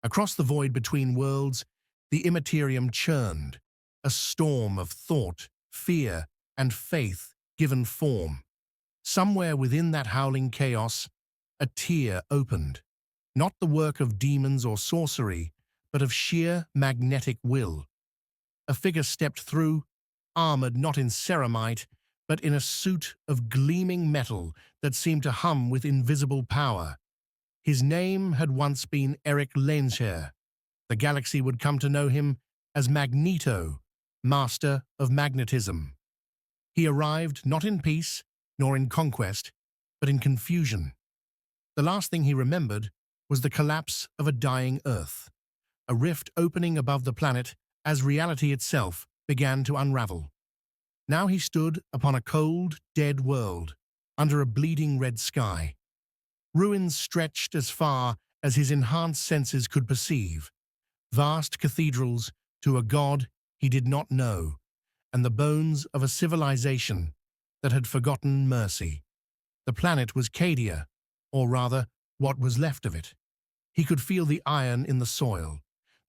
Across the void between worlds, the Imperium churned, a storm of thought, fear, and faith given form. Somewhere within that howling chaos, a tear opened, not the work of demons or sorcery, but of sheer magnetic will. A figure stepped through, armored not in ceramite, but in a suit of gleaming metal that seemed to hum with invisible power. His name had once been Eric Lensher. The galaxy would come to know him as Magneto, master of magnetism. He arrived not in peace, nor in conquest, but in confusion. The last thing he remembered was the collapse of a dying Earth, a rift opening above the planet as reality itself began to unravel. Now he stood upon a cold, dead world, under a bleeding red sky. Ruins stretched as far as his enhanced senses could perceive, vast cathedrals to a god he did not know, and the bones of a civilization that had forgotten mercy. The planet was Cadia, or rather, what was left of it. He could feel the iron in the soil,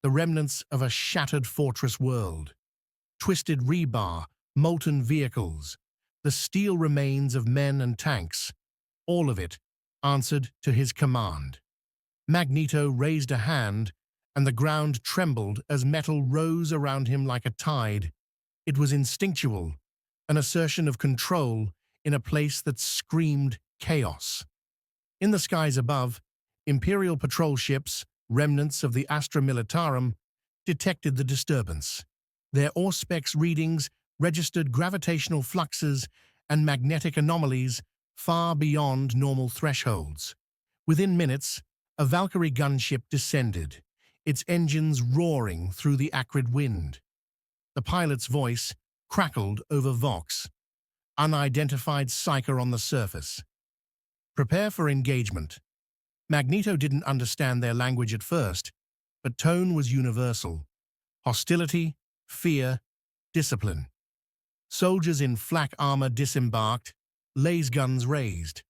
the remnants of a shattered fortress world. Twisted rebar, molten vehicles, the steel remains of men and tanks, all of it answered to his command. Magneto raised a hand, and the ground trembled as metal rose around him like a tide. It was instinctual, an assertion of control in a place that screamed chaos. In the skies above, Imperial patrol ships, remnants of the Astra Militarum, detected the disturbance. Their Auspex readings registered gravitational fluxes and magnetic anomalies far beyond normal thresholds. Within minutes, a Valkyrie gunship descended, its engines roaring through the acrid wind. The pilot's voice crackled over Vox, unidentified psyker on the surface. Prepare for engagement. Magneto didn't understand their language at first, but tone was universal. Hostility, fear, discipline. Soldiers in flak armor disembarked, laser guns raised.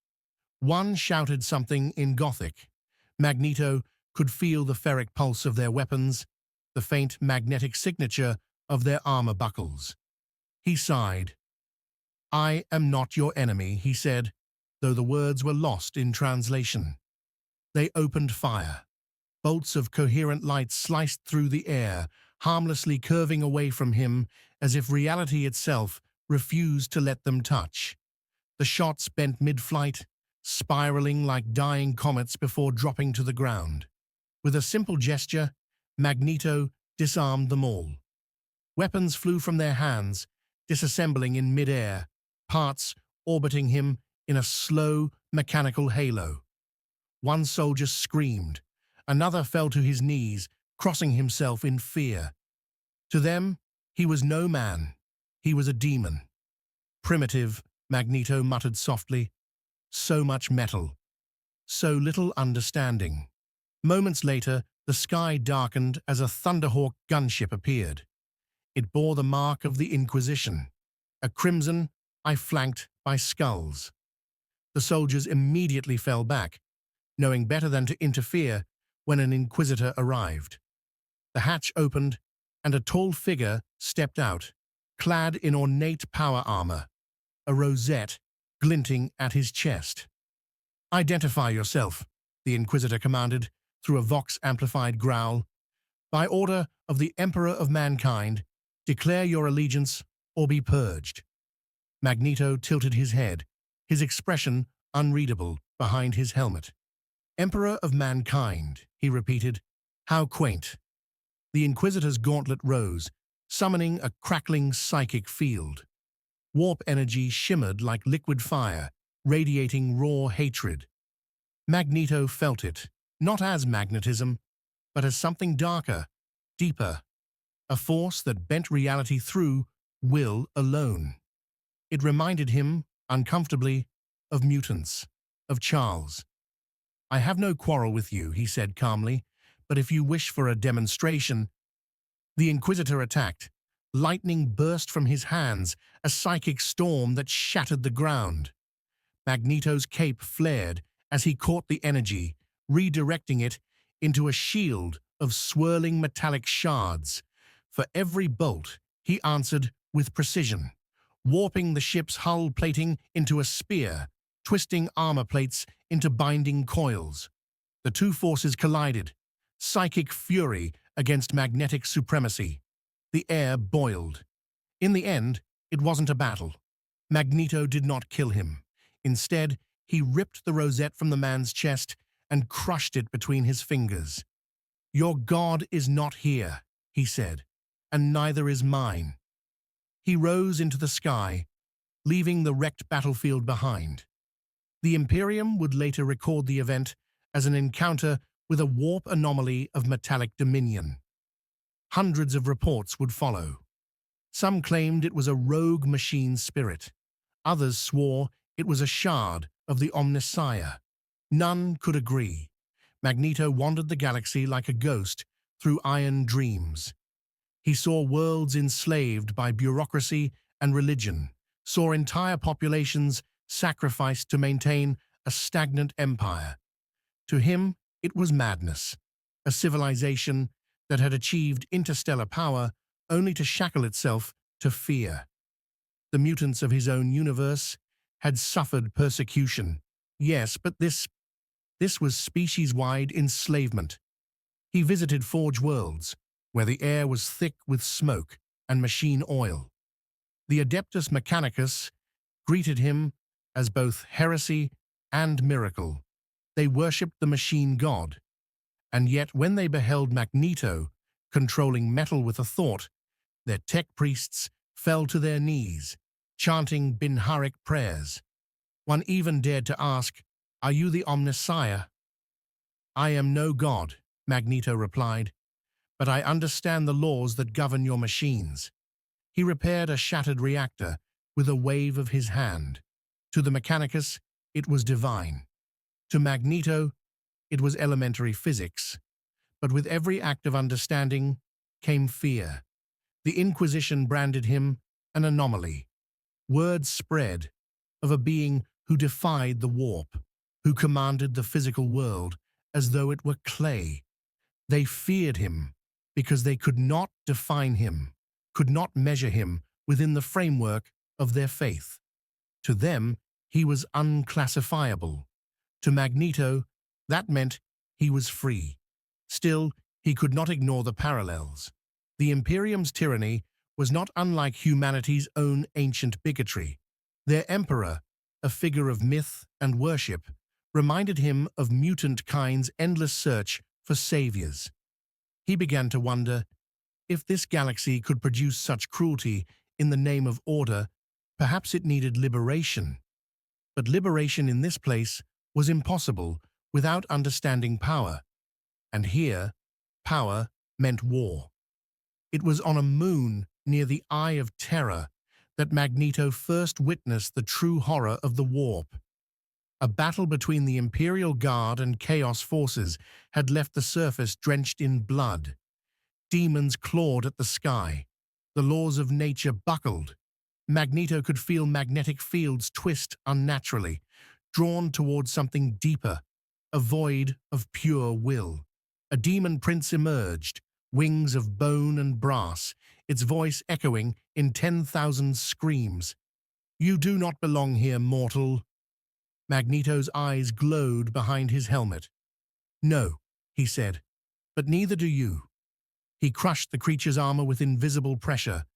One shouted something in Gothic. Magneto could feel the ferric pulse of their weapons, the faint magnetic signature of their armor buckles. He sighed. "I am not your enemy," he said, though the words were lost in translation. They opened fire. Bolts of coherent light sliced through the air, harmlessly curving away from him as if reality itself refused to let them touch. The shots bent mid-flight, spiraling like dying comets before dropping to the ground. With a simple gesture, Magneto disarmed them all. Weapons flew from their hands, disassembling in mid-air, parts orbiting him in a slow, mechanical halo. One soldier screamed. Another fell to his knees, crossing himself in fear. To them, he was no man. He was a demon. Primitive, Magneto muttered softly. So much metal. So little understanding. Moments later, the sky darkened as a Thunderhawk gunship appeared. It bore the mark of the Inquisition, a crimson eye flanked by skulls. The soldiers immediately fell back, knowing better than to interfere when an Inquisitor arrived. The hatch opened, and a tall figure stepped out, clad in ornate power armor, a rosette glinting at his chest. "Identify yourself," the Inquisitor commanded through a Vox-amplified growl. "By order of the Emperor of Mankind, declare your allegiance or be purged." Magneto tilted his head, his expression unreadable behind his helmet. "Emperor of Mankind," he repeated. "How quaint." The Inquisitor's gauntlet rose, summoning a crackling psychic field. Warp energy shimmered like liquid fire, radiating raw hatred. Magneto felt it, not as magnetism, but as something darker, deeper, a force that bent reality through will alone. It reminded him, uncomfortably, of mutants, of Charles. "I have no quarrel with you," he said calmly, "but if you wish for a demonstration—" The Inquisitor attacked. Lightning burst from his hands, a psychic storm that shattered the ground. Magneto's cape flared as he caught the energy, redirecting it into a shield of swirling metallic shards. For every bolt, he answered with precision, warping the ship's hull plating into a spear, twisting armor plates into binding coils. The two forces collided, psychic fury against magnetic supremacy. The air boiled. In the end, it wasn't a battle. Magneto did not kill him. Instead, he ripped the rosette from the man's chest and crushed it between his fingers. "Your god is not here," he said, "and neither is mine." He rose into the sky, leaving the wrecked battlefield behind. The Imperium would later record the event as an encounter with a warp anomaly of metallic dominion. Hundreds of reports would follow. Some claimed it was a rogue machine spirit. Others swore it was a shard of the Omnissiah. None could agree. Magneto wandered the galaxy like a ghost through iron dreams. He saw worlds enslaved by bureaucracy and religion, saw entire populations sacrificed to maintain a stagnant empire. To him, it was madness, a civilization that had achieved interstellar power only to shackle itself to fear. The mutants of his own universe had suffered persecution, yes, but this was species-wide enslavement. He visited Forge worlds, where the air was thick with smoke and machine oil. The Adeptus Mechanicus greeted him as both heresy and miracle. They worshipped the machine god. And yet when they beheld Magneto controlling metal with a thought, their tech priests fell to their knees, chanting Binharic prayers. One even dared to ask, "Are you the Omnissiah?" "I am no god," Magneto replied, "but I understand the laws that govern your machines." He repaired a shattered reactor with a wave of his hand. To the Mechanicus, it was divine. To Magneto, it was elementary physics. But with every act of understanding came fear. The Inquisition branded him an anomaly. Word spread of a being who defied the warp, who commanded the physical world as though it were clay. They feared him because they could not define him, could not measure him within the framework of their faith. To them, he was unclassifiable. To Magneto, that meant he was free. Still, he could not ignore the parallels. The Imperium's tyranny was not unlike humanity's own ancient bigotry. Their emperor, a figure of myth and worship, reminded him of mutant kind's endless search for saviors. He began to wonder, if this galaxy could produce such cruelty in the name of order, perhaps it needed liberation. But liberation in this place was impossible without understanding power. And here, power meant war. It was on a moon near the Eye of Terror that Magneto first witnessed the true horror of the warp. A battle between the Imperial Guard and Chaos forces had left the surface drenched in blood. Demons clawed at the sky. The laws of nature buckled. Magneto could feel magnetic fields twist unnaturally, drawn towards something deeper, a void of pure will. A demon prince emerged, wings of bone and brass, its voice echoing in 10,000 screams. "You do not belong here, mortal." Magneto's eyes glowed behind his helmet. "No," he said, "but neither do you." He crushed the creature's armor with invisible pressure,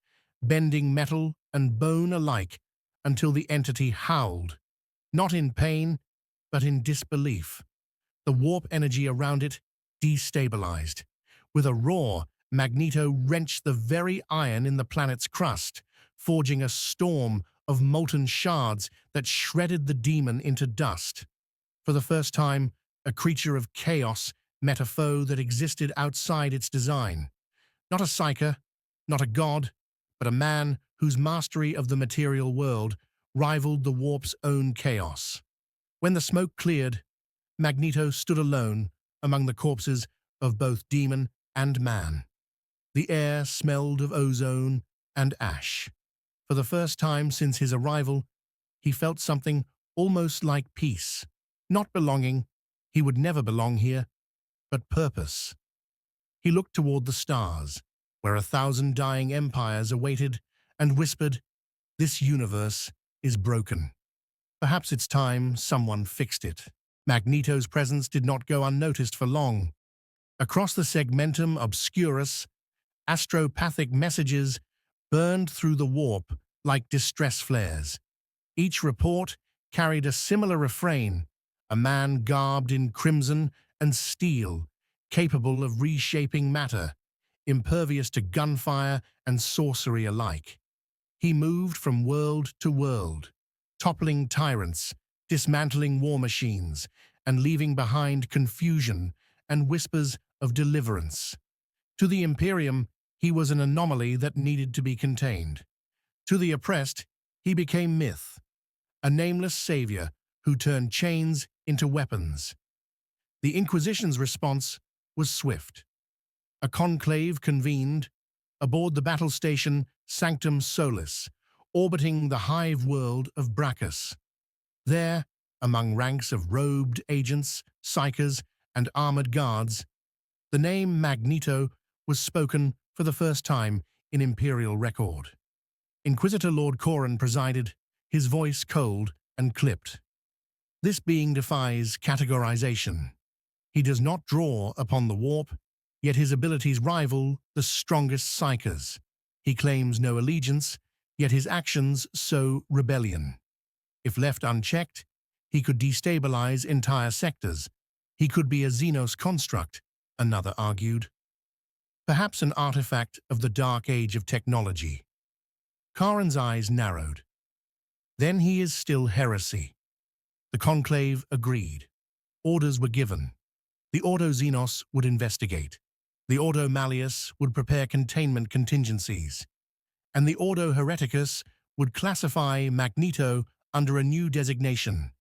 bending metal and bone alike until the entity howled, not in pain, but in disbelief. The warp energy around it destabilized. With a roar, Magneto wrenched the very iron in the planet's crust, forging a storm of molten shards that shredded the demon into dust. For the first time, a creature of chaos met a foe that existed outside its design. Not a psyker, not a god, but a man whose mastery of the material world rivaled the warp's own chaos. When the smoke cleared, Magneto stood alone among the corpses of both demon and man. The air smelled of ozone and ash. For the first time since his arrival, he felt something almost like peace. Not belonging, he would never belong here, but purpose. He looked toward the stars, where 1,000 dying empires awaited, and whispered, "This universe is broken. Perhaps it's time someone fixed it." Magneto's presence did not go unnoticed for long. Across the segmentum obscurus, astropathic messages burned through the warp like distress flares. Each report carried a similar refrain, a man garbed in crimson and steel, capable of reshaping matter, impervious to gunfire and sorcery alike. He moved from world to world, toppling tyrants, dismantling war machines, and leaving behind confusion and whispers of deliverance. To the Imperium, he was an anomaly that needed to be contained. To the oppressed, he became myth, a nameless savior who turned chains into weapons. The Inquisition's response was swift. A conclave convened aboard the battle station Sanctum Solis, orbiting the hive world of Brachus. There, among ranks of robed agents, psychers, and armored guards, the name Magneto was spoken for the first time in Imperial record. Inquisitor Lord Corran presided, his voice cold and clipped. This being defies categorization. He does not draw upon the warp, yet his abilities rival the strongest psychers. He claims no allegiance, yet his actions sow rebellion. If left unchecked, he could destabilize entire sectors. He could be a Xenos construct, another argued. Perhaps an artifact of the dark age of technology. Corran's eyes narrowed. Then he is still heresy. The Conclave agreed. Orders were given. The Ordo Xenos would investigate. The Ordo Malleus would prepare containment contingencies. And the Ordo Hereticus would classify Magneto under a new designation,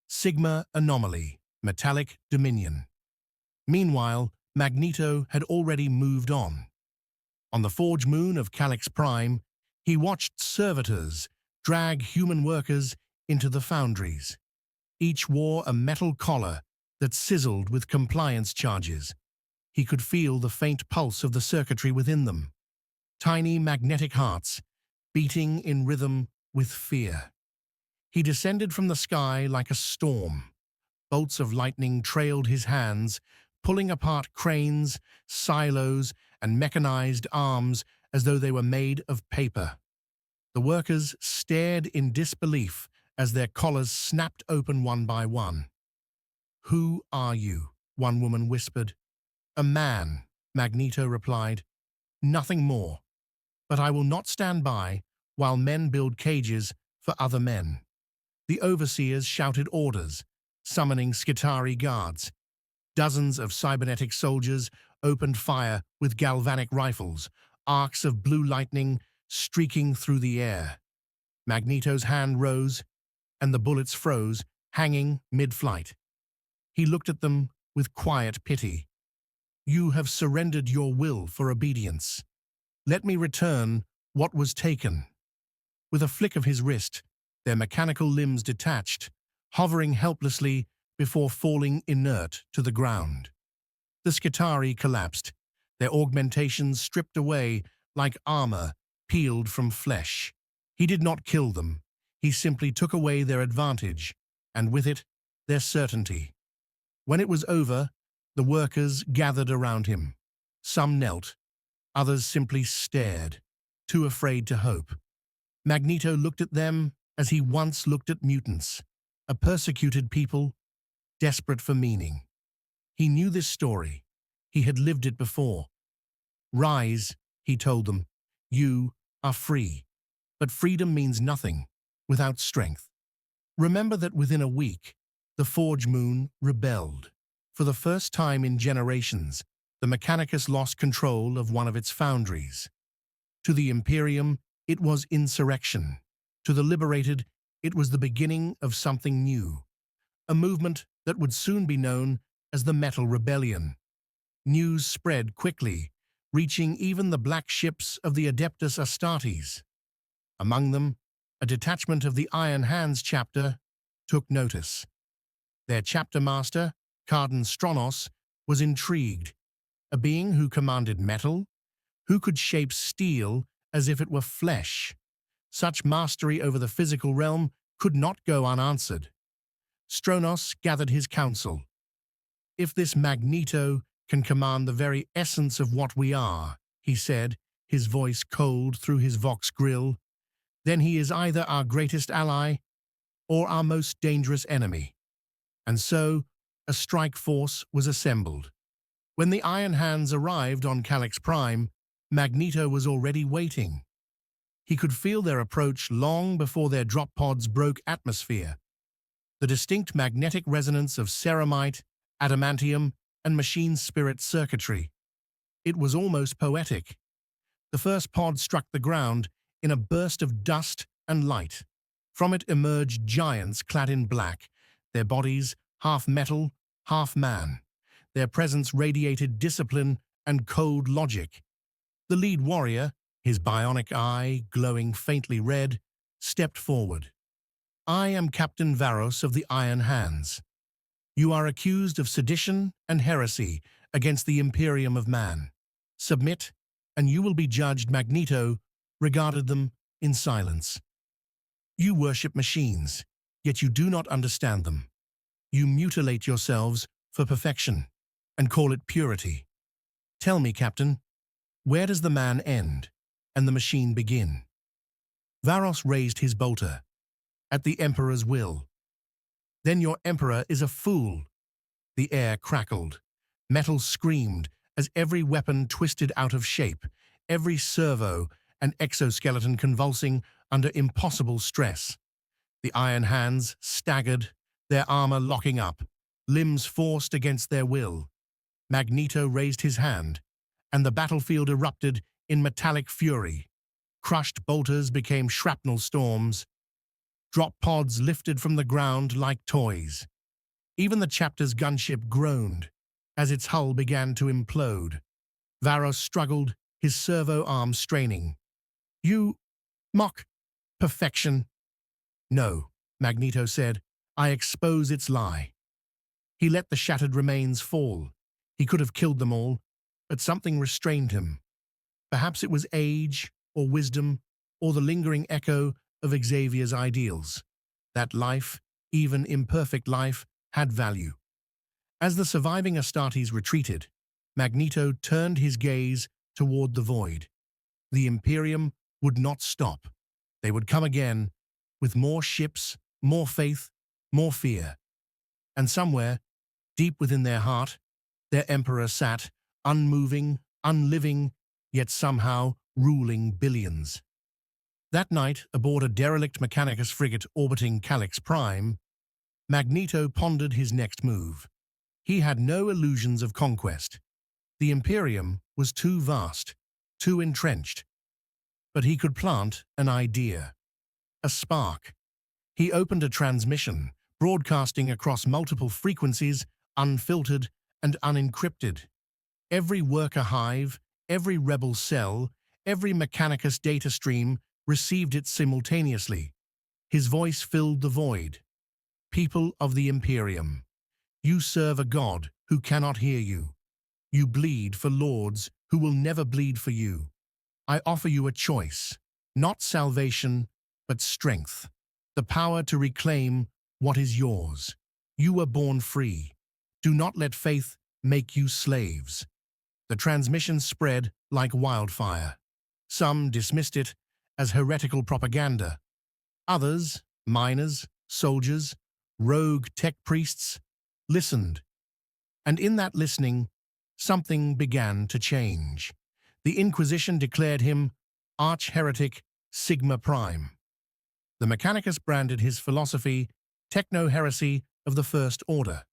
Sigma Anomaly, Metallic Dominion. Meanwhile, Magneto had already moved on. On the forge moon of Calyx Prime, he watched servitors drag human workers into the foundries. Each wore a metal collar that sizzled with compliance charges. He could feel the faint pulse of the circuitry within them, tiny magnetic hearts beating in rhythm with fear. He descended from the sky like a storm. Bolts of lightning trailed his hands, pulling apart cranes, silos, and mechanized arms as though they were made of paper. The workers stared in disbelief as their collars snapped open one by one. "Who are you?" one woman whispered. "A man," Magneto replied. "Nothing more. But I will not stand by while men build cages for other men." The overseers shouted orders, summoning Skitarii guards. Dozens of cybernetic soldiers opened fire with galvanic rifles, arcs of blue lightning streaking through the air. Magneto's hand rose, and the bullets froze, hanging mid-flight. He looked at them with quiet pity. "You have surrendered your will for obedience. Let me return what was taken." With a flick of his wrist, their mechanical limbs detached, hovering helplessly before falling inert to the ground. The Skitarii collapsed, their augmentations stripped away like armor peeled from flesh. He did not kill them. He simply took away their advantage, and with it, their certainty. When it was over, the workers gathered around him. Some knelt, others simply stared, too afraid to hope. Magneto looked at them as he once looked at mutants, a persecuted people, desperate for meaning. He knew this story. He had lived it before. "Rise," he told them. "You are free. But freedom means nothing without strength." Remember that within a week, the Forge Moon rebelled. For the first time in generations, the Mechanicus lost control of one of its foundries. To the Imperium, it was insurrection. To the liberated, it was the beginning of something new. A movement that would soon be known as the Metal Rebellion. News spread quickly, reaching even the black ships of the Adeptus Astartes. Among them, a detachment of the Iron Hands chapter took notice. Their chapter master, Cardan Stronos, was intrigued. a being who commanded metal, who could shape steel as if it were flesh. Such mastery over the physical realm could not go unanswered. Stronos gathered his council. If this Magneto can command the very essence of what we are, he said, his voice cold through his vox grill, then he is either our greatest ally or our most dangerous enemy. And so, a strike force was assembled. When the Iron Hands arrived on Calyx Prime, Magneto was already waiting. He could feel their approach long before their drop pods broke atmosphere. The distinct magnetic resonance of ceramite, adamantium, and machine spirit circuitry. It was almost poetic. The first pod struck the ground in a burst of dust and light. From it emerged giants clad in black, their bodies half metal, half man. Their presence radiated discipline and cold logic. The lead warrior, his bionic eye glowing faintly red, stepped forward. "I am Captain Varos of the Iron Hands. You are accused of sedition and heresy against the Imperium of man. Submit, and you will be judged." Magneto regarded them in silence. "You worship machines, yet you do not understand them. You mutilate yourselves for perfection and call it purity. Tell me, Captain, where does the man end and the machine begin?" Varos raised his bolter. "At the Emperor's will." "Then your Emperor is a fool." The air crackled. Metal screamed as every weapon twisted out of shape, every servo and exoskeleton convulsing under impossible stress. The Iron Hands staggered, their armor locking up, limbs forced against their will. Magneto raised his hand, and the battlefield erupted in metallic fury. Crushed bolters became shrapnel storms. Drop pods lifted from the ground like toys. Even the chapter's gunship groaned as its hull began to implode. Varos struggled, his servo arm straining. "You mock perfection." "No," Magneto said. "I expose its lie." He let the shattered remains fall. He could have killed them all, but something restrained him. Perhaps it was age, or wisdom, or the lingering echo of Xavier's ideals. That life, even imperfect life, had value. As the surviving Astartes retreated, Magneto turned his gaze toward the void. The Imperium would not stop. They would come again, with more ships, more faith, more fear. And somewhere, deep within their heart, their Emperor sat, unmoving, unliving, yet somehow ruling billions. That night, aboard a derelict Mechanicus frigate orbiting Calyx Prime, Magneto pondered his next move. He had no illusions of conquest. The Imperium was too vast, too entrenched. But he could plant an idea, a spark. He opened a transmission, broadcasting across multiple frequencies, unfiltered and unencrypted. Every worker hive, every rebel cell, every Mechanicus data stream received it simultaneously. His voice filled the void. "People of the Imperium, you serve a god who cannot hear you. You bleed for lords who will never bleed for you. I offer you a choice, not salvation, but strength, the power to reclaim what is yours. You were born free. Do not let faith make you slaves." The transmission spread like wildfire. Some dismissed it as heretical propaganda. Others, miners, soldiers, rogue tech priests, listened. And in that listening, something began to change. The Inquisition declared him arch-heretic Sigma Prime. The Mechanicus branded his philosophy techno-heresy of the First Order.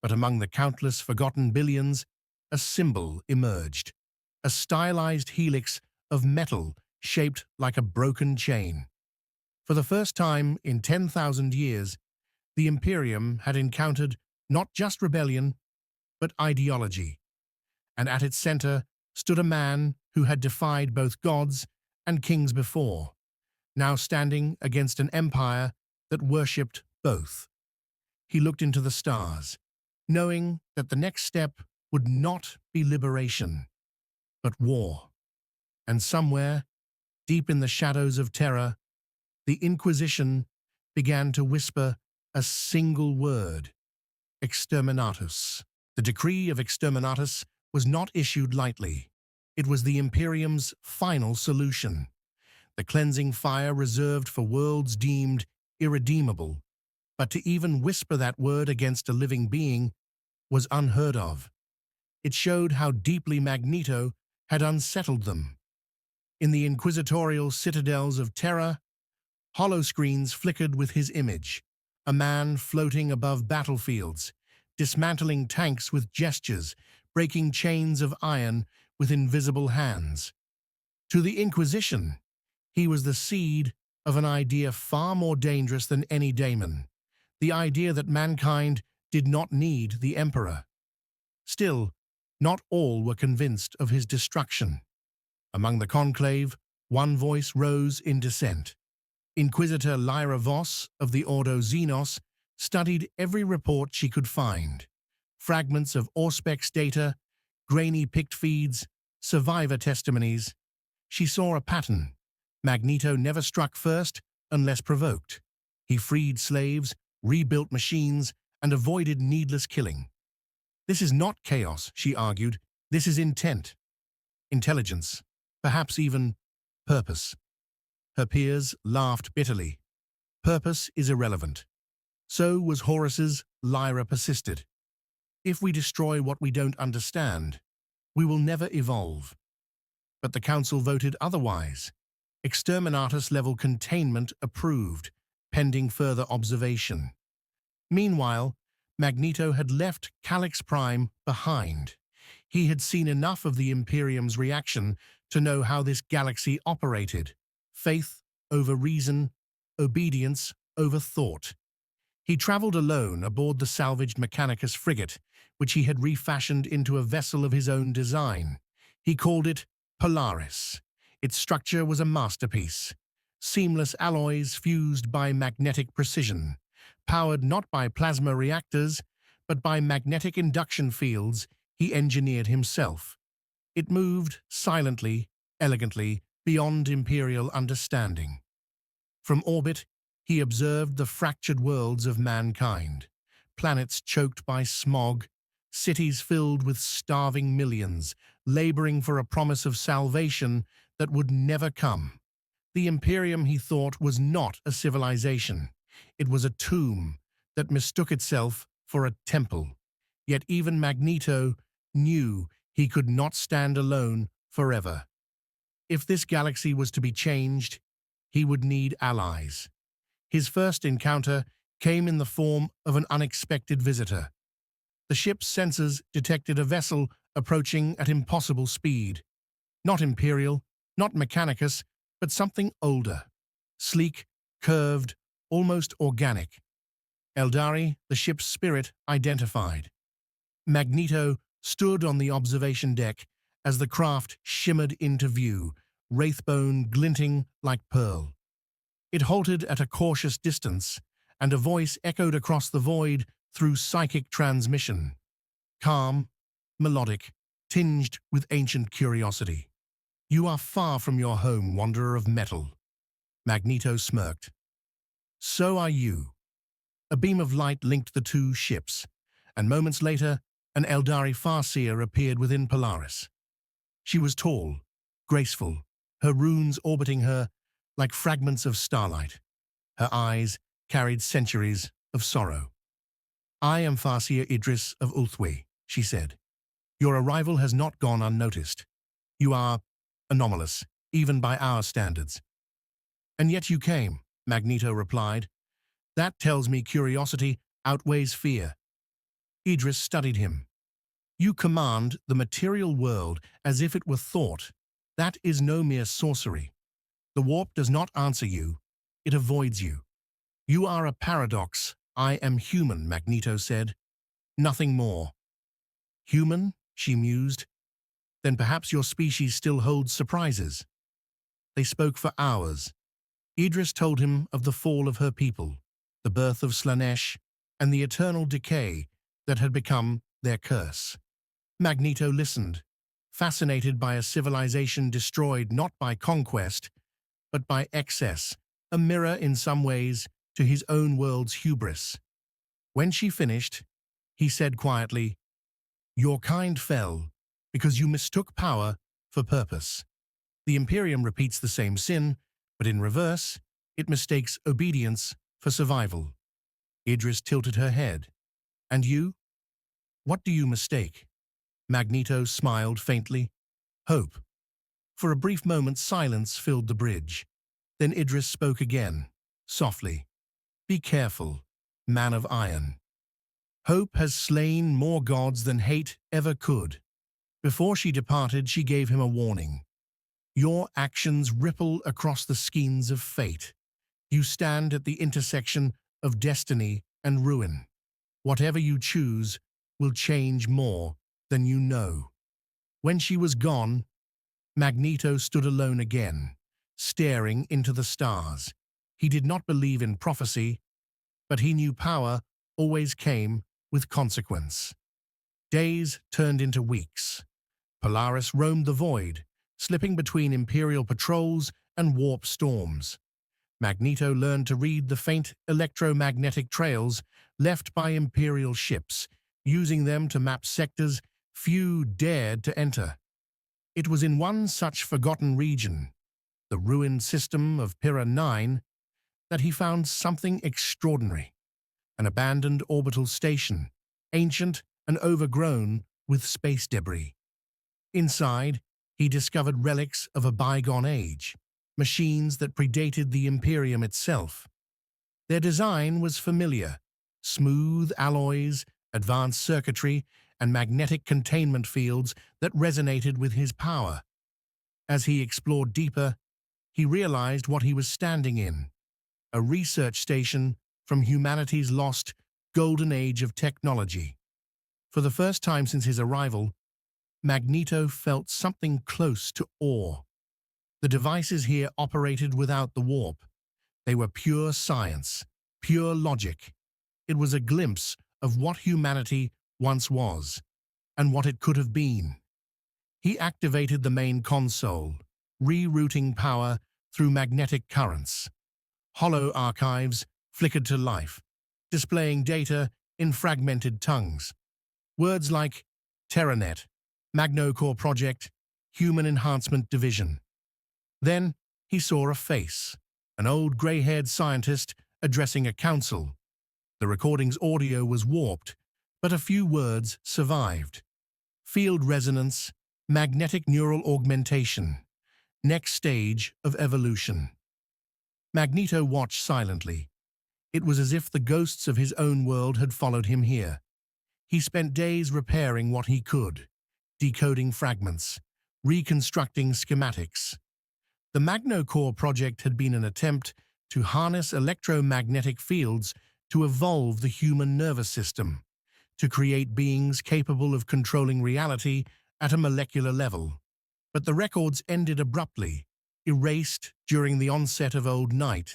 But among the countless forgotten billions, a symbol emerged, a stylized helix of metal shaped like a broken chain. For the first time in 10,000 years, the Imperium had encountered not just rebellion, but ideology. And at its center stood a man who had defied both gods and kings before, now standing against an empire that worshipped both. He looked into the stars, knowing that the next step would not be liberation, but war. And somewhere, deep in the shadows of terror, the Inquisition began to whisper a single word: exterminatus. The decree of exterminatus was not issued lightly. It was the Imperium's final solution, the cleansing fire reserved for worlds deemed irredeemable. But to even whisper that word against a living being was unheard of. It showed how deeply Magneto had unsettled them. In the inquisitorial citadels of terror, holoscreens flickered with his image, a man floating above battlefields, dismantling tanks with gestures, breaking chains of iron with invisible hands. To the Inquisition, he was the seed of an idea far more dangerous than any daemon, the idea that mankind did not need the Emperor. Still, not all were convinced of his destruction. Among the conclave, one voice rose in dissent. Inquisitor Lyra Voss of the Ordo Xenos studied every report she could find. Fragments of Auspex data, grainy pict feeds, survivor testimonies. She saw a pattern. Magneto never struck first unless provoked. He freed slaves, rebuilt machines, and avoided needless killing. This is not chaos, she argued. This is intent, intelligence, perhaps even purpose. Her peers laughed bitterly. Purpose is irrelevant. So was Horus's. Lyra persisted. If we destroy what we don't understand, we will never evolve. But the council voted otherwise. Exterminatus-level containment approved, pending further observation. Meanwhile, Magneto had left Calyx Prime behind. He had seen enough of the Imperium's reaction to know how this galaxy operated: faith over reason, obedience over thought. He traveled alone aboard the salvaged Mechanicus frigate, which he had refashioned into a vessel of his own design. He called it Polaris. Its structure was a masterpiece. Seamless alloys fused by magnetic precision, powered not by plasma reactors, but by magnetic induction fields he engineered himself. It moved silently, elegantly, beyond Imperial understanding. From orbit, he observed the fractured worlds of mankind, planets choked by smog, cities filled with starving millions, laboring for a promise of salvation that would never come. The Imperium, he thought, was not a civilization. It was a tomb that mistook itself for a temple. Yet even Magneto knew he could not stand alone forever. If this galaxy was to be changed, he would need allies. His first encounter came in the form of an unexpected visitor. The ship's sensors detected a vessel approaching at impossible speed. Not Imperial, not Mechanicus, but something older. Sleek, curved, almost organic. Eldari, the ship's spirit, identified. Magneto stood on the observation deck as the craft shimmered into view, wraithbone glinting like pearl. It halted at a cautious distance, and a voice echoed across the void through psychic transmission. Calm, melodic, tinged with ancient curiosity. "You are far from your home, wanderer of metal." Magneto smirked. "So are you." A beam of light linked the two ships, and moments later, an Eldari Farseer appeared within Polaris. She was tall, graceful, her runes orbiting her like fragments of starlight. Her eyes carried centuries of sorrow. "I am Farseer Idris of Ulthwi," she said. "Your arrival has not gone unnoticed. You are anomalous, even by our standards." "And yet you came," Magneto replied. "That tells me curiosity outweighs fear." Idris studied him. "You command the material world as if it were thought. That is no mere sorcery. The warp does not answer you, it avoids you. You are a paradox." "I am human," Magneto said. "Nothing more." "Human?" she mused. "Then perhaps your species still holds surprises." They spoke for hours. Idris told him of the fall of her people, the birth of Slanesh, and the eternal decay that had become their curse. Magneto listened, fascinated by a civilization destroyed not by conquest, but by excess, a mirror in some ways to his own world's hubris. When she finished, he said quietly, "Your kind fell because you mistook power for purpose. The Imperium repeats the same sin, but in reverse, it mistakes obedience for survival." Idris tilted her head. "And you? What do you mistake?" Magneto smiled faintly. "Hope." For a brief moment, silence filled the bridge. Then Idris spoke again, softly. "Be careful, man of iron. Hope has slain more gods than hate ever could." Before she departed, she gave him a warning. "Your actions ripple across the skeins of fate. You stand at the intersection of destiny and ruin. Whatever you choose will change more than you know." When she was gone, Magneto stood alone again, staring into the stars. He did not believe in prophecy, but he knew power always came with consequence. Days turned into weeks. Polaris roamed the void, slipping between Imperial patrols and warp storms. Magneto learned to read the faint electromagnetic trails left by Imperial ships, using them to map sectors few dared to enter. It was in one such forgotten region, the ruined system of Pyrrha 9, that he found something extraordinary. An abandoned orbital station, ancient and overgrown with space debris. Inside, he discovered relics of a bygone age, machines that predated the Imperium itself. Their design was familiar: smooth alloys, advanced circuitry, and magnetic containment fields that resonated with his power. As he explored deeper, he realized what he was standing in: a research station from humanity's lost golden age of technology. For the first time since his arrival, Magneto felt something close to awe. The devices here operated without the warp. They were pure science, pure logic. It was a glimpse of what humanity once was, and what it could have been. He activated the main console, rerouting power through magnetic currents. Hollow archives flickered to life, displaying data in fragmented tongues. Words like Terranet, Magnocore Project, Human Enhancement Division. Then he saw a face, an old gray-haired scientist addressing a council. The recording's audio was warped, but a few words survived. Field resonance, magnetic neural augmentation, next stage of evolution. Magneto watched silently. It was as if the ghosts of his own world had followed him here. He spent days repairing what he could, decoding fragments, reconstructing schematics. The Magnocore project had been an attempt to harness electromagnetic fields to evolve the human nervous system, to create beings capable of controlling reality at a molecular level. But the records ended abruptly, erased during the onset of Old Night.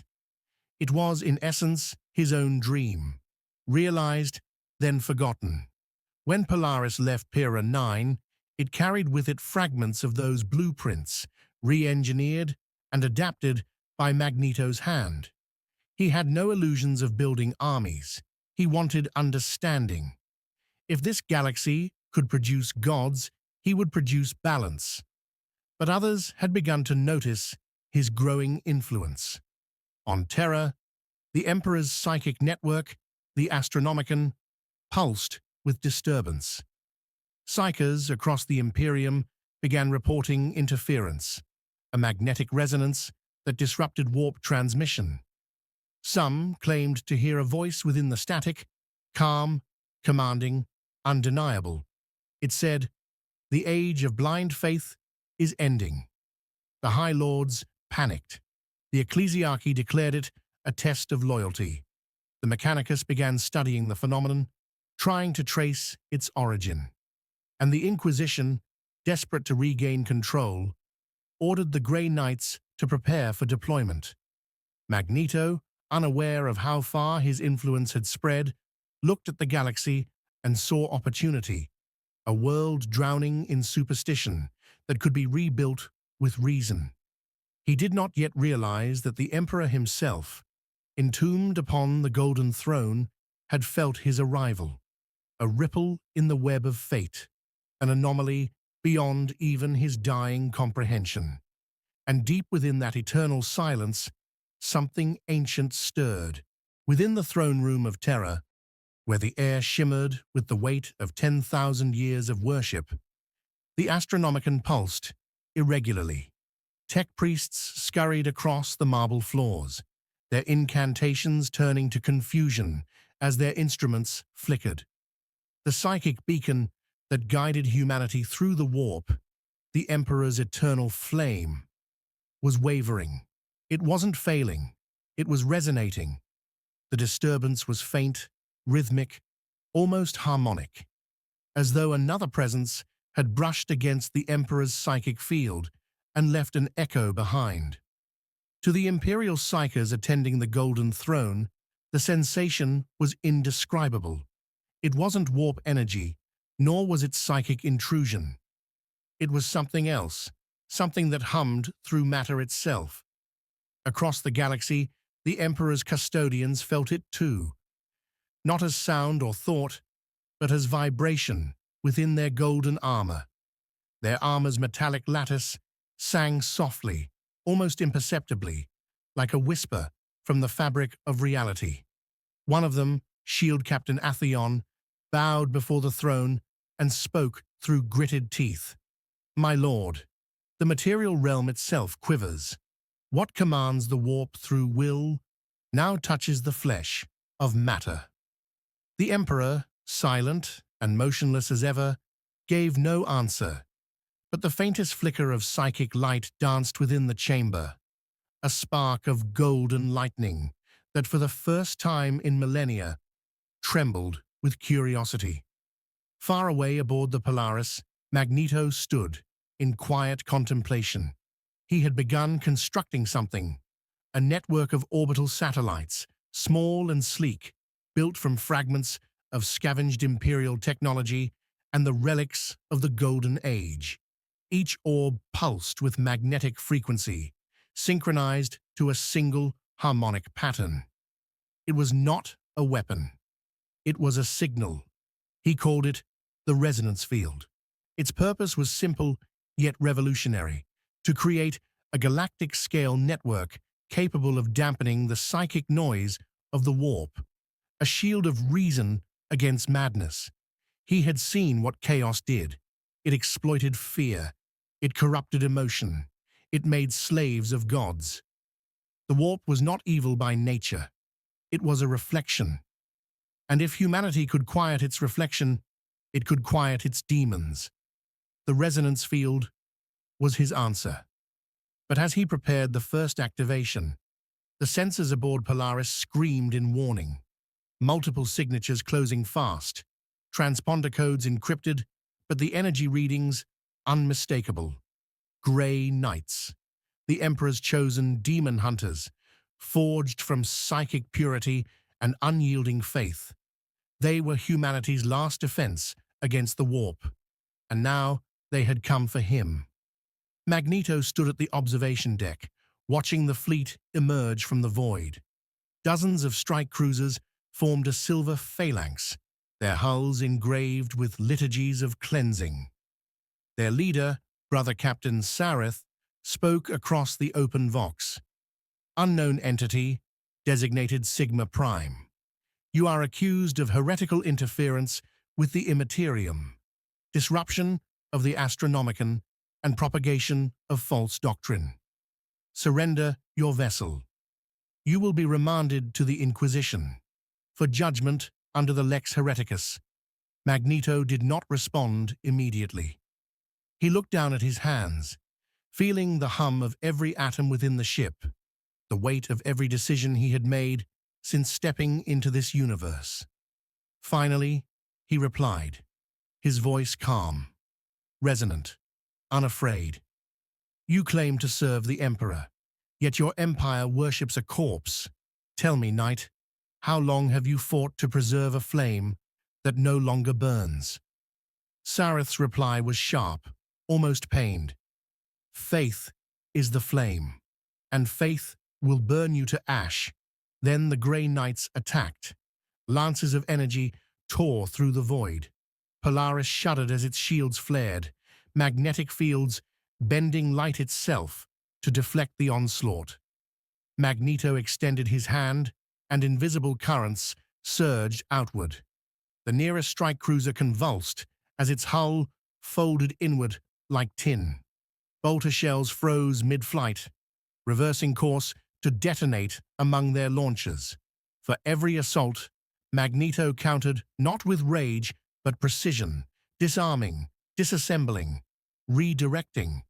It was, in essence, his own dream, realized, then forgotten. When Polaris left Pyrrha 9, it carried with it fragments of those blueprints, re-engineered and adapted by Magneto's hand. He had no illusions of building armies. He wanted understanding. If this galaxy could produce gods, he would produce balance. But others had begun to notice his growing influence. On Terra, the Emperor's psychic network, the Astronomicon, pulsed with disturbance. Psychers across the Imperium began reporting interference, a magnetic resonance that disrupted warp transmission. Some claimed to hear a voice within the static, calm, commanding, undeniable. It said, "The age of blind faith is ending." The High Lords panicked. The Ecclesiarchy declared it a test of loyalty. The Mechanicus began studying the phenomenon, trying to trace its origin. And the Inquisition, desperate to regain control, ordered the Grey Knights to prepare for deployment. Magneto, unaware of how far his influence had spread, looked at the galaxy and saw opportunity. a world drowning in superstition that could be rebuilt with reason. He did not yet realize that the Emperor himself, entombed upon the golden throne, had felt his arrival, a ripple in the web of fate, an anomaly beyond even his dying comprehension. And deep within that eternal silence, something ancient stirred. Within the throne room of terror, where the air shimmered with the weight of 10,000 years of worship, the Astronomicon pulsed irregularly. Tech priests scurried across the marble floors, their incantations turning to confusion as their instruments flickered. The psychic beacon that guided humanity through the warp, the Emperor's eternal flame, was wavering. It wasn't failing, it was resonating. The disturbance was faint, rhythmic, almost harmonic, as though another presence had brushed against the Emperor's psychic field and left an echo behind. To the Imperial psychers attending the Golden Throne, the sensation was indescribable. It wasn't warp energy, nor was it psychic intrusion. It was something else, something that hummed through matter itself. Across the galaxy, the Emperor's custodians felt it too, not as sound or thought, but as vibration within their golden armor. Their armor's metallic lattice sang softly, almost imperceptibly, like a whisper from the fabric of reality. One of them, Shield Captain Atheon, bowed before the throne and spoke through gritted teeth. "My lord, the material realm itself quivers. What commands the warp through will now touches the flesh of matter." The Emperor, silent and motionless as ever, gave no answer, but the faintest flicker of psychic light danced within the chamber, a spark of golden lightning that for the first time in millennia trembled with curiosity. Far away aboard the Polaris, Magneto stood in quiet contemplation. He had begun constructing something, a network of orbital satellites, small and sleek, built from fragments of scavenged Imperial technology and the relics of the Golden Age. Each orb pulsed with magnetic frequency, synchronized to a single harmonic pattern. It was not a weapon. It was a signal. He called it the resonance field. Its purpose was simple yet revolutionary: to create a galactic-scale network capable of dampening the psychic noise of the warp, a shield of reason against madness. He had seen what chaos did. It exploited fear. It corrupted emotion. It made slaves of gods. The warp was not evil by nature. It was a reflection. And if humanity could quiet its reflection, it could quiet its demons. The resonance field was his answer. But as he prepared the first activation, the sensors aboard Polaris screamed in warning. Multiple signatures closing fast, transponder codes encrypted, but the energy readings unmistakable. Grey Knights, the Emperor's chosen demon hunters, forged from psychic purity and unyielding faith. They were humanity's last defense against the warp, and now they had come for him. Magneto stood at the observation deck, watching the fleet emerge from the void. Dozens of strike cruisers formed a silver phalanx, their hulls engraved with liturgies of cleansing. Their leader, Brother Captain Sareth, spoke across the open Vox. "Unknown entity, designated Sigma Prime. You are accused of heretical interference with the Imperium, disruption of the Astronomicon, and propagation of false doctrine. Surrender your vessel. You will be remanded to the Inquisition for judgment under the Lex Hereticus." Magneto did not respond immediately. He looked down at his hands, feeling the hum of every atom within the ship, the weight of every decision he had made since stepping into this universe. Finally, he replied, his voice calm, resonant, unafraid. "You claim to serve the Emperor, yet your empire worships a corpse. Tell me, Knight, how long have you fought to preserve a flame that no longer burns?" Sareth's reply was sharp, almost pained. Faith is the flame, and faith will burn you to ash. Then the Grey Knights attacked. Lances of energy tore through the void. Polaris shuddered as its shields flared, magnetic fields bending light itself to deflect the onslaught. Magneto extended his hand, and invisible currents surged outward. The nearest strike cruiser convulsed as its hull folded inward like tin. Bolter shells froze mid-flight, reversing course to detonate among their launchers. For every assault, Magneto countered not with rage but precision, disarming, disassembling, redirecting.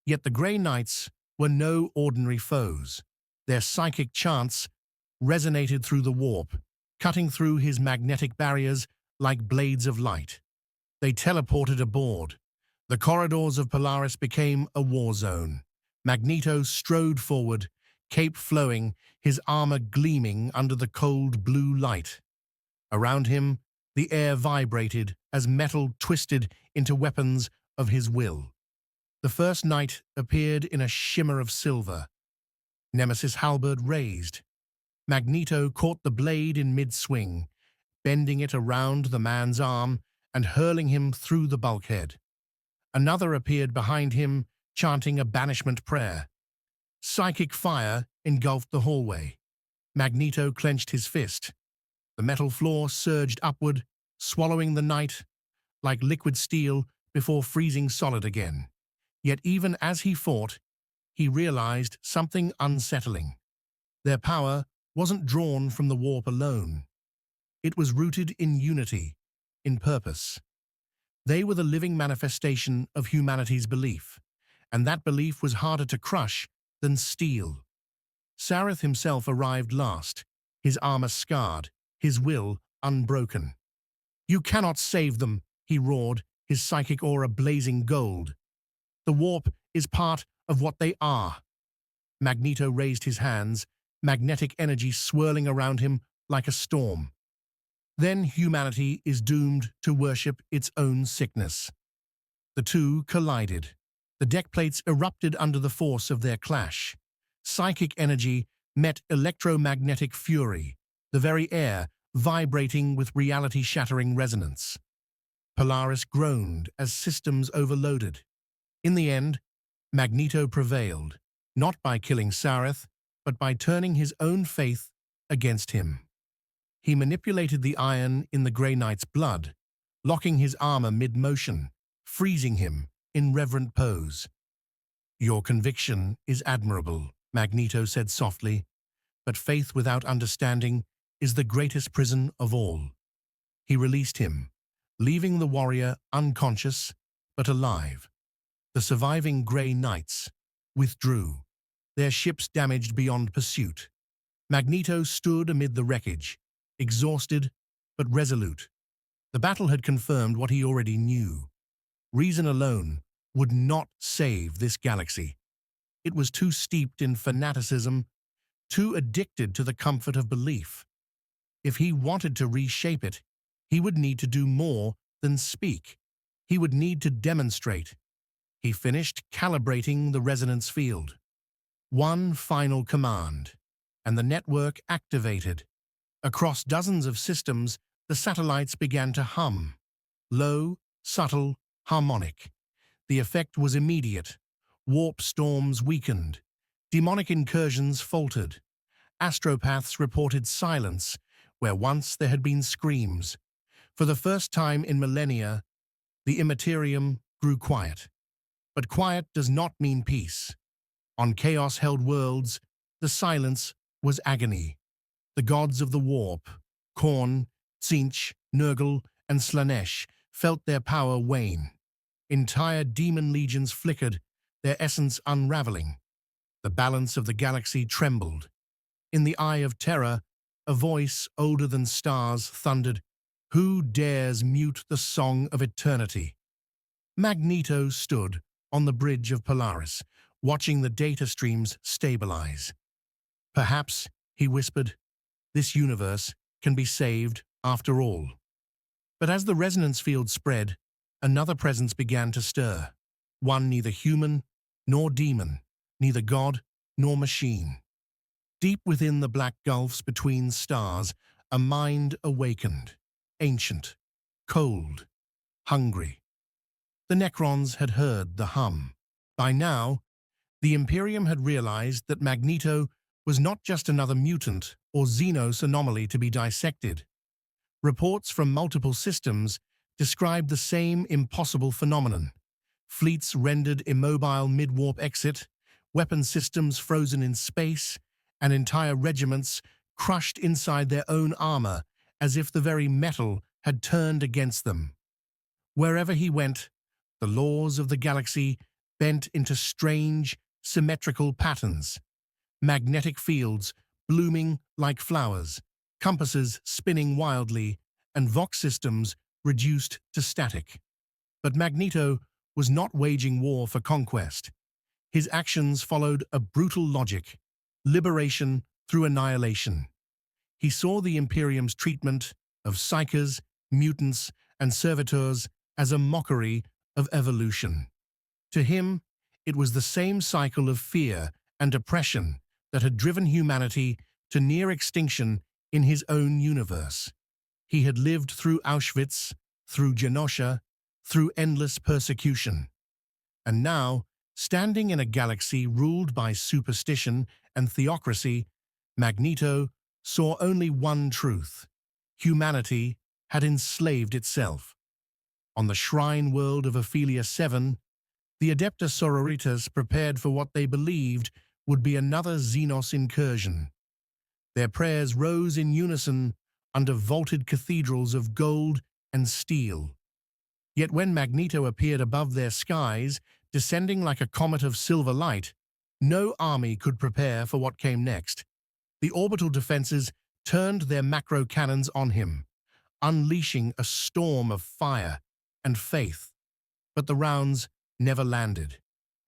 Yet the Grey Knights were no ordinary foes. Their psychic chants resonated through the warp, cutting through his magnetic barriers like blades of light. They teleported aboard. The corridors of Polaris became a war zone. Magneto strode forward, cape flowing, his armor gleaming under the cold blue light. Around him, the air vibrated as metal twisted into weapons of his will. The first knight appeared in a shimmer of silver. Nemesis' halberd raised. Magneto caught the blade in mid-swing, bending it around the man's arm and hurling him through the bulkhead. Another appeared behind him, chanting a banishment prayer. Psychic fire engulfed the hallway. Magneto clenched his fist. The metal floor surged upward, swallowing the knight like liquid steel before freezing solid again. Yet even as he fought, he realized something unsettling. Their power wasn't drawn from the warp alone. It was rooted in unity, in purpose. They were the living manifestation of humanity's belief, and that belief was harder to crush than steel. Sareth himself arrived last, his armor scarred, his will unbroken. "You cannot save them," he roared, his psychic aura blazing gold. "The warp is part of what they are." Magneto raised his hands, magnetic energy swirling around him like a storm. "Then humanity is doomed to worship its own sickness." The two collided. The deck plates erupted under the force of their clash. Psychic energy met electromagnetic fury, the very air vibrating with reality-shattering resonance. Polaris groaned as systems overloaded. In the end, Magneto prevailed, not by killing Sareth, but by turning his own faith against him. He manipulated the iron in the Grey Knight's blood, locking his armor mid-motion, freezing him in reverent pose. "Your conviction is admirable," Magneto said softly, "but faith without understanding is the greatest prison of all." He released him, leaving the warrior unconscious but alive. The surviving Grey Knights withdrew, their ships damaged beyond pursuit. Magneto stood amid the wreckage, exhausted but resolute. The battle had confirmed what he already knew. Reason alone would not save this galaxy. It was too steeped in fanaticism, too addicted to the comfort of belief. If he wanted to reshape it, he would need to do more than speak. He would need to demonstrate. He finished calibrating the resonance field. One final command, and the network activated. Across dozens of systems, the satellites began to hum. Low, subtle, harmonic. The effect was immediate. Warp storms weakened. Demonic incursions faltered. Astropaths reported silence where once there had been screams. For the first time in millennia, the Imperium grew quiet. But quiet does not mean peace. On chaos-held worlds, the silence was agony. The gods of the warp, Khorne, Tzeentch, Nurgle, and Slanesh, felt their power wane. Entire demon legions flickered, their essence unraveling. The balance of the galaxy trembled. In the eye of terror, a voice older than stars thundered, "Who dares mute the song of eternity?" Magneto stood on the bridge of Polaris, watching the data streams stabilize. "Perhaps," he whispered, "this universe can be saved after all." But as the resonance field spread, Another presence began to stir, one neither human nor demon, neither god nor machine. Deep within the black gulfs between stars, a mind awakened, ancient, cold, hungry. The Necrons had heard the hum. By now, the Imperium had realized that Magneto was not just another mutant or Xenos anomaly to be dissected. Reports from multiple systems described the same impossible phenomenon. Fleets rendered immobile mid-warp exit, weapon systems frozen in space, and entire regiments crushed inside their own armor as if the very metal had turned against them. Wherever he went, the laws of the galaxy bent into strange, symmetrical patterns. Magnetic fields blooming like flowers, compasses spinning wildly, and Vox systems reduced to static. But Magneto was not waging war for conquest. His actions followed a brutal logic: liberation through annihilation. He saw the Imperium's treatment of psychers, mutants, and servitors as a mockery of evolution. To him, it was the same cycle of fear and oppression that had driven humanity to near extinction in his own universe. He had lived through Auschwitz, through Genosha, through endless persecution. And now, standing in a galaxy ruled by superstition and theocracy, Magneto saw only one truth: humanity had enslaved itself. On the shrine world of Ophelia 7, the Adepta Sororitas prepared for what they believed would be another Xenos incursion. Their prayers rose in unison under vaulted cathedrals of gold and steel. Yet when Magneto appeared above their skies, descending like a comet of silver light, no army could prepare for what came next. The orbital defenses turned their macro cannons on him, unleashing a storm of fire and faith. But the rounds never landed.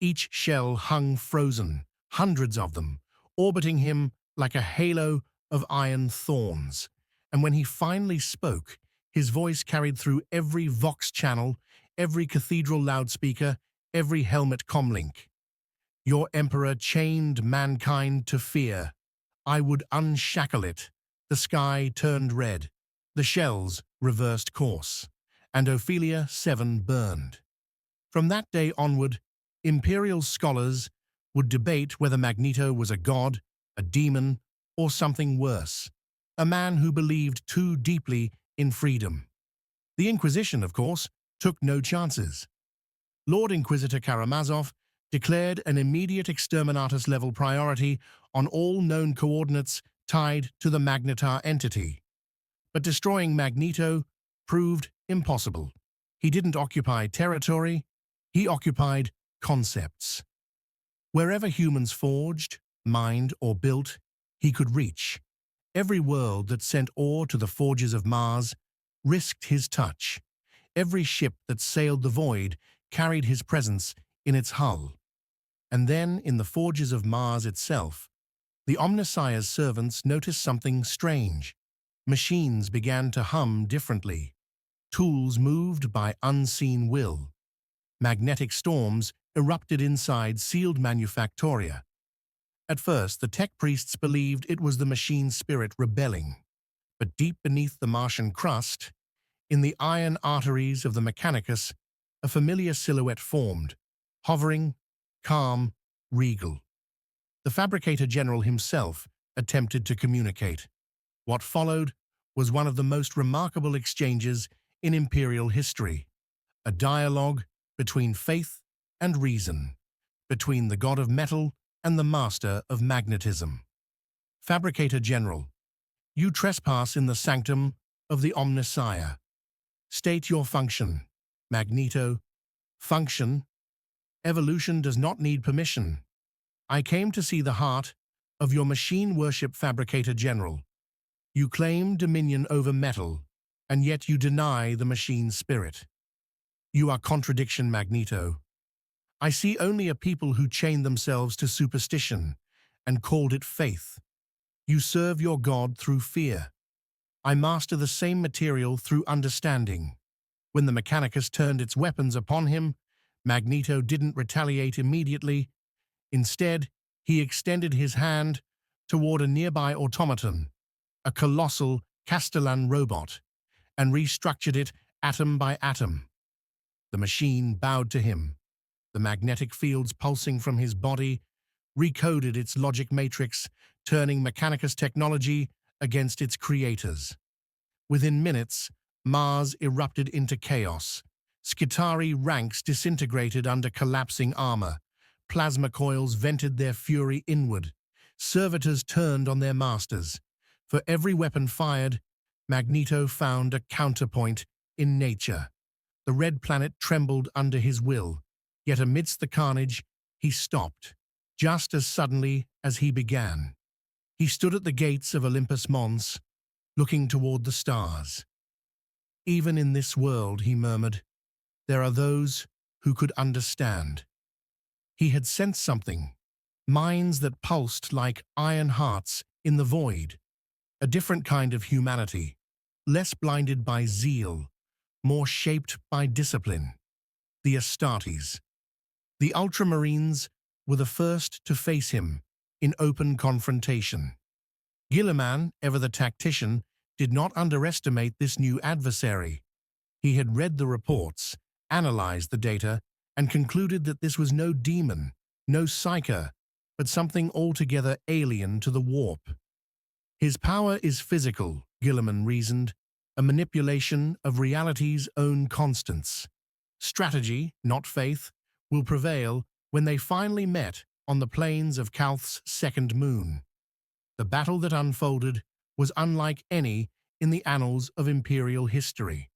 Each shell hung frozen, hundreds of them, orbiting him like a halo of iron thorns. And when he finally spoke, his voice carried through every Vox channel, every cathedral loudspeaker, every helmet comlink. Your Emperor chained mankind to fear. I would unshackle it. The sky turned red. The shells reversed course. And Ophelia 7 burned. From that day onward, Imperial scholars would debate whether Magneto was a god, a demon, or something worse, a man who believed too deeply in freedom. The Inquisition, of course, took no chances. Lord Inquisitor Karamazov declared an immediate exterminatus-level priority on all known coordinates tied to the Magnetar entity. But destroying Magneto proved impossible. He didn't occupy territory, he occupied concepts. Wherever humans forged, mined, or built, he could reach. Every world that sent ore to the forges of Mars risked his touch. Every ship that sailed the void carried his presence in its hull. And then, in the forges of Mars itself, the Omnissiah's servants noticed something strange. Machines began to hum differently. Tools moved by unseen will. Magnetic storms erupted inside sealed manufactoria. At first, the tech priests believed it was the machine spirit rebelling. But deep beneath the Martian crust, in the iron arteries of the Mechanicus, a familiar silhouette formed, hovering, calm, regal. The Fabricator General himself attempted to communicate. What followed was one of the most remarkable exchanges in Imperial history, a dialogue between faith and reason, between the god of metal and the master of magnetism. Fabricator General, you trespass in the sanctum of the Omnissiah. State your function. Magneto, function. Evolution does not need permission. I came to see the heart of your machine worship, Fabricator General. You claim dominion over metal, and yet you deny the machine spirit. You are contradiction, Magneto. I see only a people who chained themselves to superstition and called it faith. You serve your god through fear. I master the same material through understanding. When the Mechanicus turned its weapons upon him, Magneto didn't retaliate immediately. Instead, he extended his hand toward a nearby automaton, a colossal Castellan robot, and restructured it atom by atom. The machine bowed to him. The magnetic fields pulsing from his body recoded its logic matrix, turning Mechanicus technology against its creators. Within minutes, Mars erupted into chaos. Skitarii ranks disintegrated under collapsing armor. Plasma coils vented their fury inward. Servitors turned on their masters. For every weapon fired, Magneto found a counterpoint in nature. The red planet trembled under his will, yet amidst the carnage, he stopped, just as suddenly as he began. He stood at the gates of Olympus Mons, looking toward the stars. Even in this world, he murmured, there are those who could understand. He had sensed something, minds that pulsed like iron hearts in the void, a different kind of humanity, less blinded by zeal, more shaped by discipline. The Astartes. The Ultramarines were the first to face him in open confrontation. Guilliman, ever the tactician, did not underestimate this new adversary. He had read the reports, analyzed the data, and concluded that this was no demon, no psyker, but something altogether alien to the warp. His power is physical, Guilliman reasoned, a manipulation of reality's own constants. Strategy, not faith, will prevail when they finally met on the plains of Calth's second moon. The battle that unfolded was unlike any in the annals of Imperial history.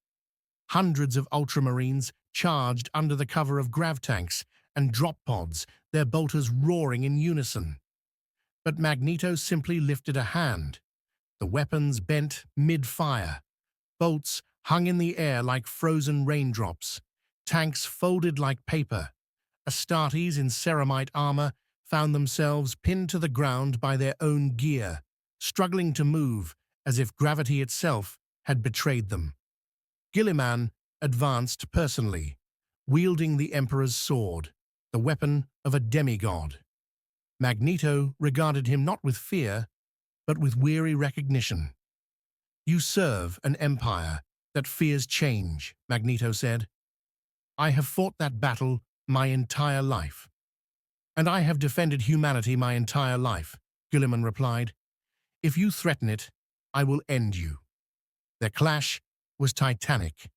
Hundreds of Ultramarines charged under the cover of grav tanks and drop pods, their bolters roaring in unison. But Magneto simply lifted a hand. The weapons bent mid-fire. Bolts hung in the air like frozen raindrops. Tanks folded like paper. Astartes in ceramite armor found themselves pinned to the ground by their own gear, struggling to move as if gravity itself had betrayed them. Guilliman advanced personally, wielding the Emperor's sword, the weapon of a demigod. Magneto regarded him not with fear, but with weary recognition. "You serve an empire that fears change," Magneto said. "I have fought that battle my entire life." "And I have defended humanity my entire life," Guilliman replied. "If you threaten it, I will end you." Their clash was titanic.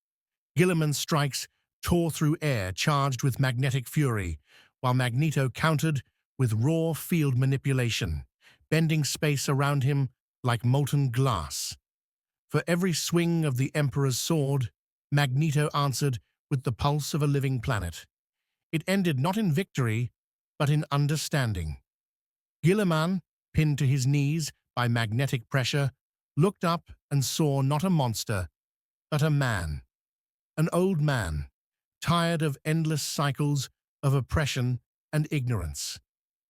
Guilliman's strikes tore through air charged with magnetic fury, while Magneto countered with raw field manipulation, bending space around him like molten glass. For every swing of the Emperor's sword, Magneto answered with the pulse of a living planet. It ended not in victory, but in understanding. Guilliman, pinned to his knees by magnetic pressure, looked up and saw not a monster, but a man. An old man, tired of endless cycles of oppression and ignorance.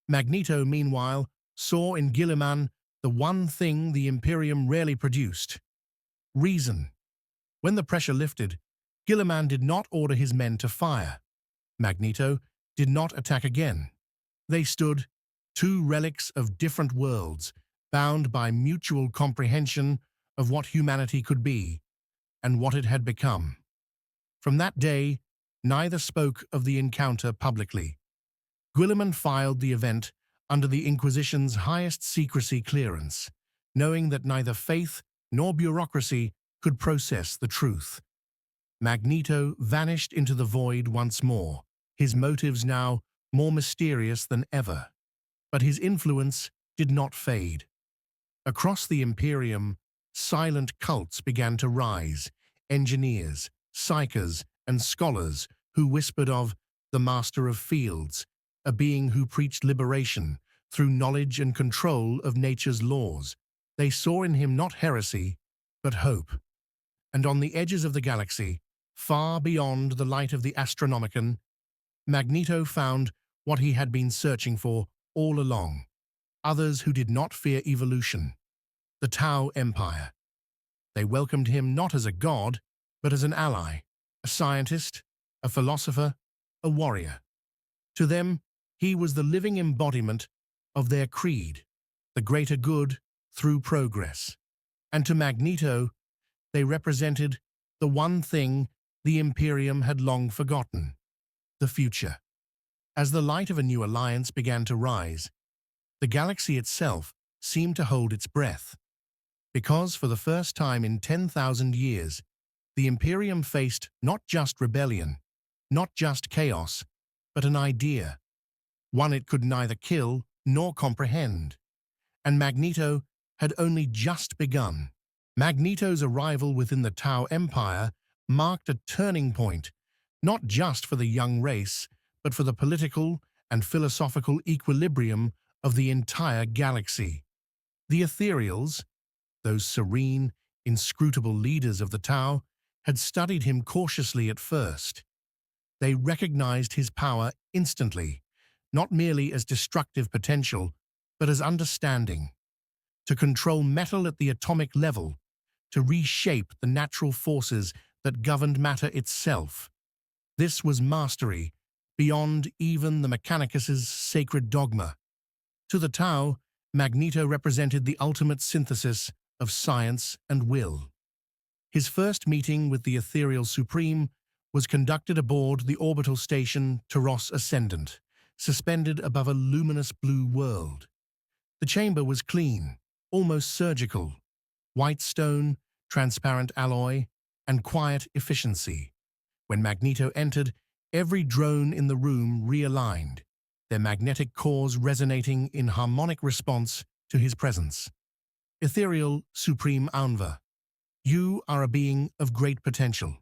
Magneto, meanwhile, saw in Guilliman the one thing the Imperium rarely produced: reason. When the pressure lifted, Guilliman did not order his men to fire. Magneto did not attack again. They stood, two relics of different worlds, bound by mutual comprehension of what humanity could be and what it had become. From that day, neither spoke of the encounter publicly. Guilliman filed the event under the Inquisition's highest secrecy clearance, knowing that neither faith nor bureaucracy could process the truth. Magneto vanished into the void once more, his motives now more mysterious than ever. But his influence did not fade. Across the Imperium, silent cults began to rise, engineers, psychers, and scholars who whispered of the Master of Fields, a being who preached liberation through knowledge and control of nature's laws. They saw in him not heresy, but hope. And on the edges of the galaxy, far beyond the light of the Astronomicon, Magneto found what he had been searching for all along: others who did not fear evolution. The Tau Empire. They welcomed him not as a god, but as an ally. a scientist, a philosopher, a warrior. To them, he was the living embodiment of their creed, the greater good through progress. And to Magneto, they represented the one thing the Imperium had long forgotten: the future. As the light of a new alliance began to rise, the galaxy itself seemed to hold its breath, because for the first time in 10,000 years, the Imperium faced not just rebellion, not just chaos, but an idea, one it could neither kill nor comprehend. And Magneto had only just begun. Magneto's arrival within the Tau Empire marked a turning point, not just for the young race, but for the political and philosophical equilibrium of the entire galaxy. The Ethereals, those serene, inscrutable leaders of the Tau, had studied him cautiously at first. They recognized his power instantly, not merely as destructive potential, but as understanding. To control metal at the atomic level, to reshape the natural forces that governed matter itself. This was mastery, beyond even the Mechanicus's sacred dogma. To the Tau, Magneto represented the ultimate synthesis of science and will. His first meeting with the Ethereal Supreme was conducted aboard the orbital station Taros Ascendant, suspended above a luminous blue world. The chamber was clean, almost surgical: white stone, transparent alloy, and quiet efficiency. When Magneto entered, every drone in the room realigned, their magnetic cores resonating in harmonic response to his presence. Ethereal Supreme Anva, you are a being of great potential.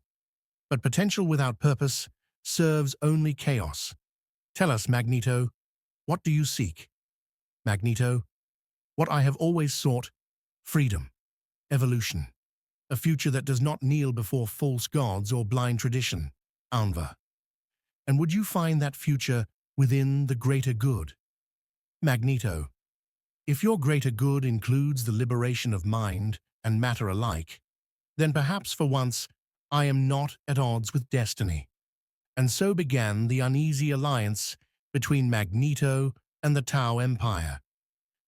But potential without purpose serves only chaos. Tell us, Magneto, what do you seek? Magneto, what I have always sought: freedom, evolution, a future that does not kneel before false gods or blind tradition. Anva. And would you find that future within the greater good? Magneto. If your greater good includes the liberation of mind and matter alike, then perhaps for once I am not at odds with destiny. And so began the uneasy alliance between Magneto and the Tau Empire.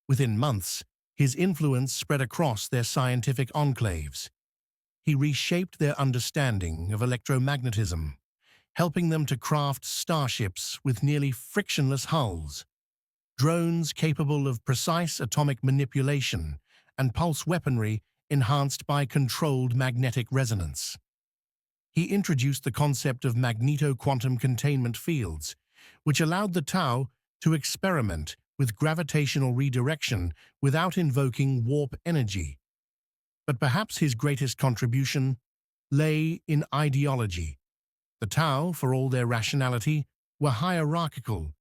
Within months, his influence spread across their scientific enclaves. He reshaped their understanding of electromagnetism, helping them to craft starships with nearly frictionless hulls, drones capable of precise atomic manipulation, and pulse weaponry enhanced by controlled magnetic resonance. He introduced the concept of magneto-quantum containment fields, which allowed the Tau to experiment with gravitational redirection without invoking warp energy. But perhaps his greatest contribution lay in ideology. The Tau, for all their rationality, were hierarchical,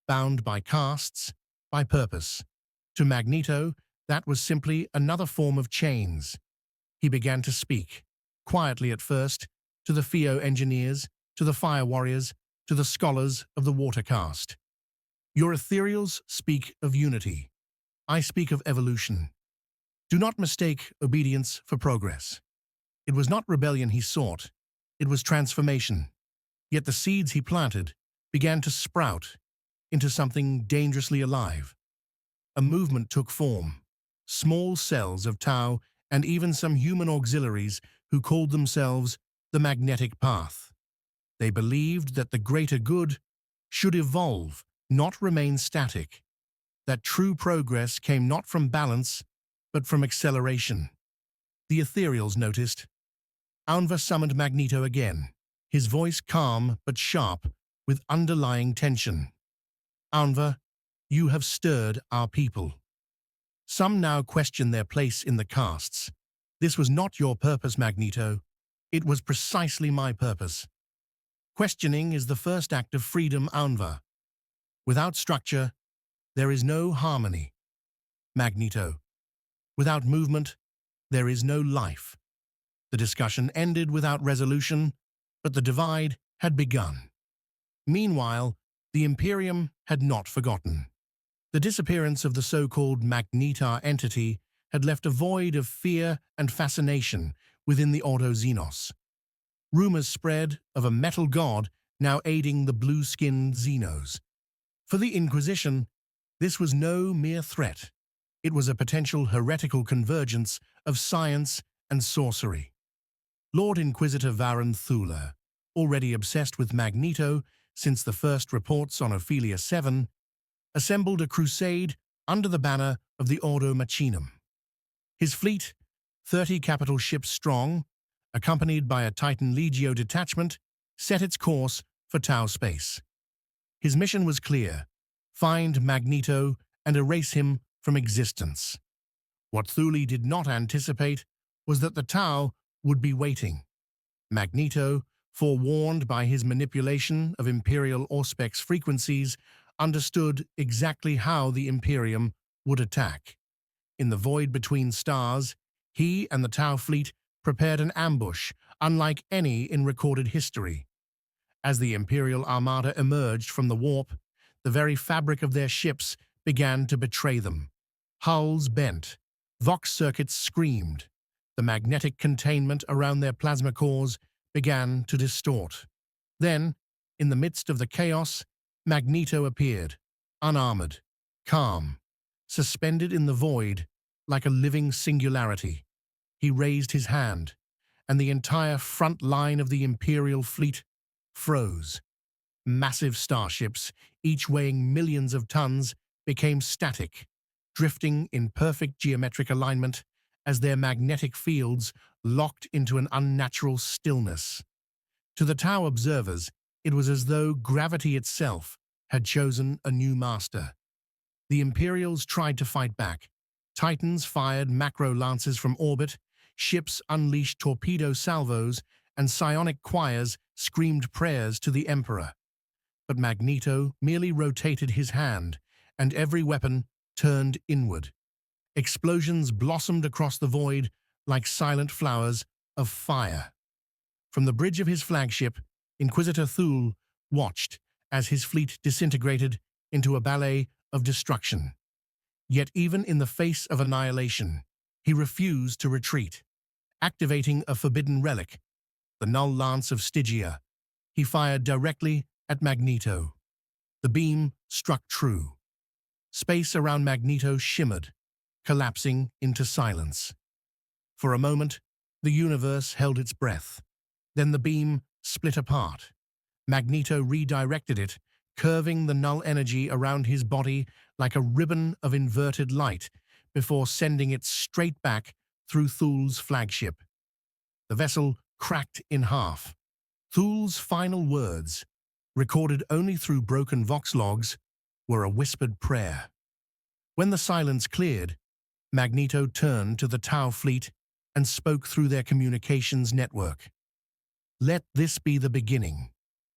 bound by castes, by purpose. To Magneto, that was simply another form of chains. He began to speak, quietly at first, to the Theo engineers, to the fire warriors, to the scholars of the water caste. Your ethereals speak of unity. I speak of evolution. Do not mistake obedience for progress. It was not rebellion he sought, it was transformation. Yet the seeds he planted began to sprout into something dangerously alive. A movement took form, small cells of Tau and even some human auxiliaries who called themselves the Magnetic Path. They believed that the greater good should evolve, not remain static, that true progress came not from balance, but from acceleration. The Ethereals noticed. Anva summoned Magneto again, his voice calm but sharp, with underlying tension. Anva, you have stirred our people. Some now question their place in the castes. This was not your purpose, Magneto. It was precisely my purpose. Questioning is the first act of freedom, Anva. Without structure, there is no harmony. Magneto. Without movement, there is no life. The discussion ended without resolution, but the divide had begun. Meanwhile, the Imperium had not forgotten. The disappearance of the so-called Magnetar entity had left a void of fear and fascination within the Ordo Xenos. Rumors spread of a metal god now aiding the blue-skinned Xenos. For the Inquisition, this was no mere threat. It was a potential heretical convergence of science and sorcery. Lord Inquisitor Varen Thula, already obsessed with Magneto since the first reports on Ophelia 7, assembled a crusade under the banner of the Ordo Machinum. His fleet, 30 capital ships strong, accompanied by a Titan Legio detachment, set its course for Tau space. His mission was clear: find Magneto and erase him from existence. What Thule did not anticipate was that the Tau would be waiting. Magneto, forewarned by his manipulation of Imperial Auspex frequencies, understood exactly how the Imperium would attack. In the void between stars, he and the Tau fleet prepared an ambush unlike any in recorded history. As the Imperial Armada emerged from the warp, the very fabric of their ships began to betray them. Hulls bent, Vox circuits screamed, the magnetic containment around their plasma cores began to distort. Then, in the midst of the chaos, Magneto appeared, unarmored, calm, suspended in the void like a living singularity. He raised his hand, and the entire front line of the Imperial fleet froze. Massive starships, each weighing millions of tons, became static, drifting in perfect geometric alignment as their magnetic fields locked into an unnatural stillness. To the Tau observers, it was as though gravity itself had chosen a new master. The Imperials tried to fight back. Titans fired macro lances from orbit, ships unleashed torpedo salvos, and psionic choirs screamed prayers to the Emperor. But Magneto merely rotated his hand, and every weapon turned inward. Explosions blossomed across the void like silent flowers of fire. From the bridge of his flagship, Inquisitor Thule watched as his fleet disintegrated into a ballet of destruction. Yet even in the face of annihilation, he refused to retreat. Activating a forbidden relic, the null lance of Stygia, he fired directly at Magneto. The beam struck true. Space around Magneto shimmered, collapsing into silence. For a moment, the universe held its breath. Then the beam split apart. Magneto redirected it, curving the null energy around his body like a ribbon of inverted light before sending it straight back through Thule's flagship. The vessel cracked in half. Thule's final words, recorded only through broken Vox logs, were a whispered prayer. When the silence cleared, Magneto turned to the Tau fleet and spoke through their communications network. Let this be the beginning,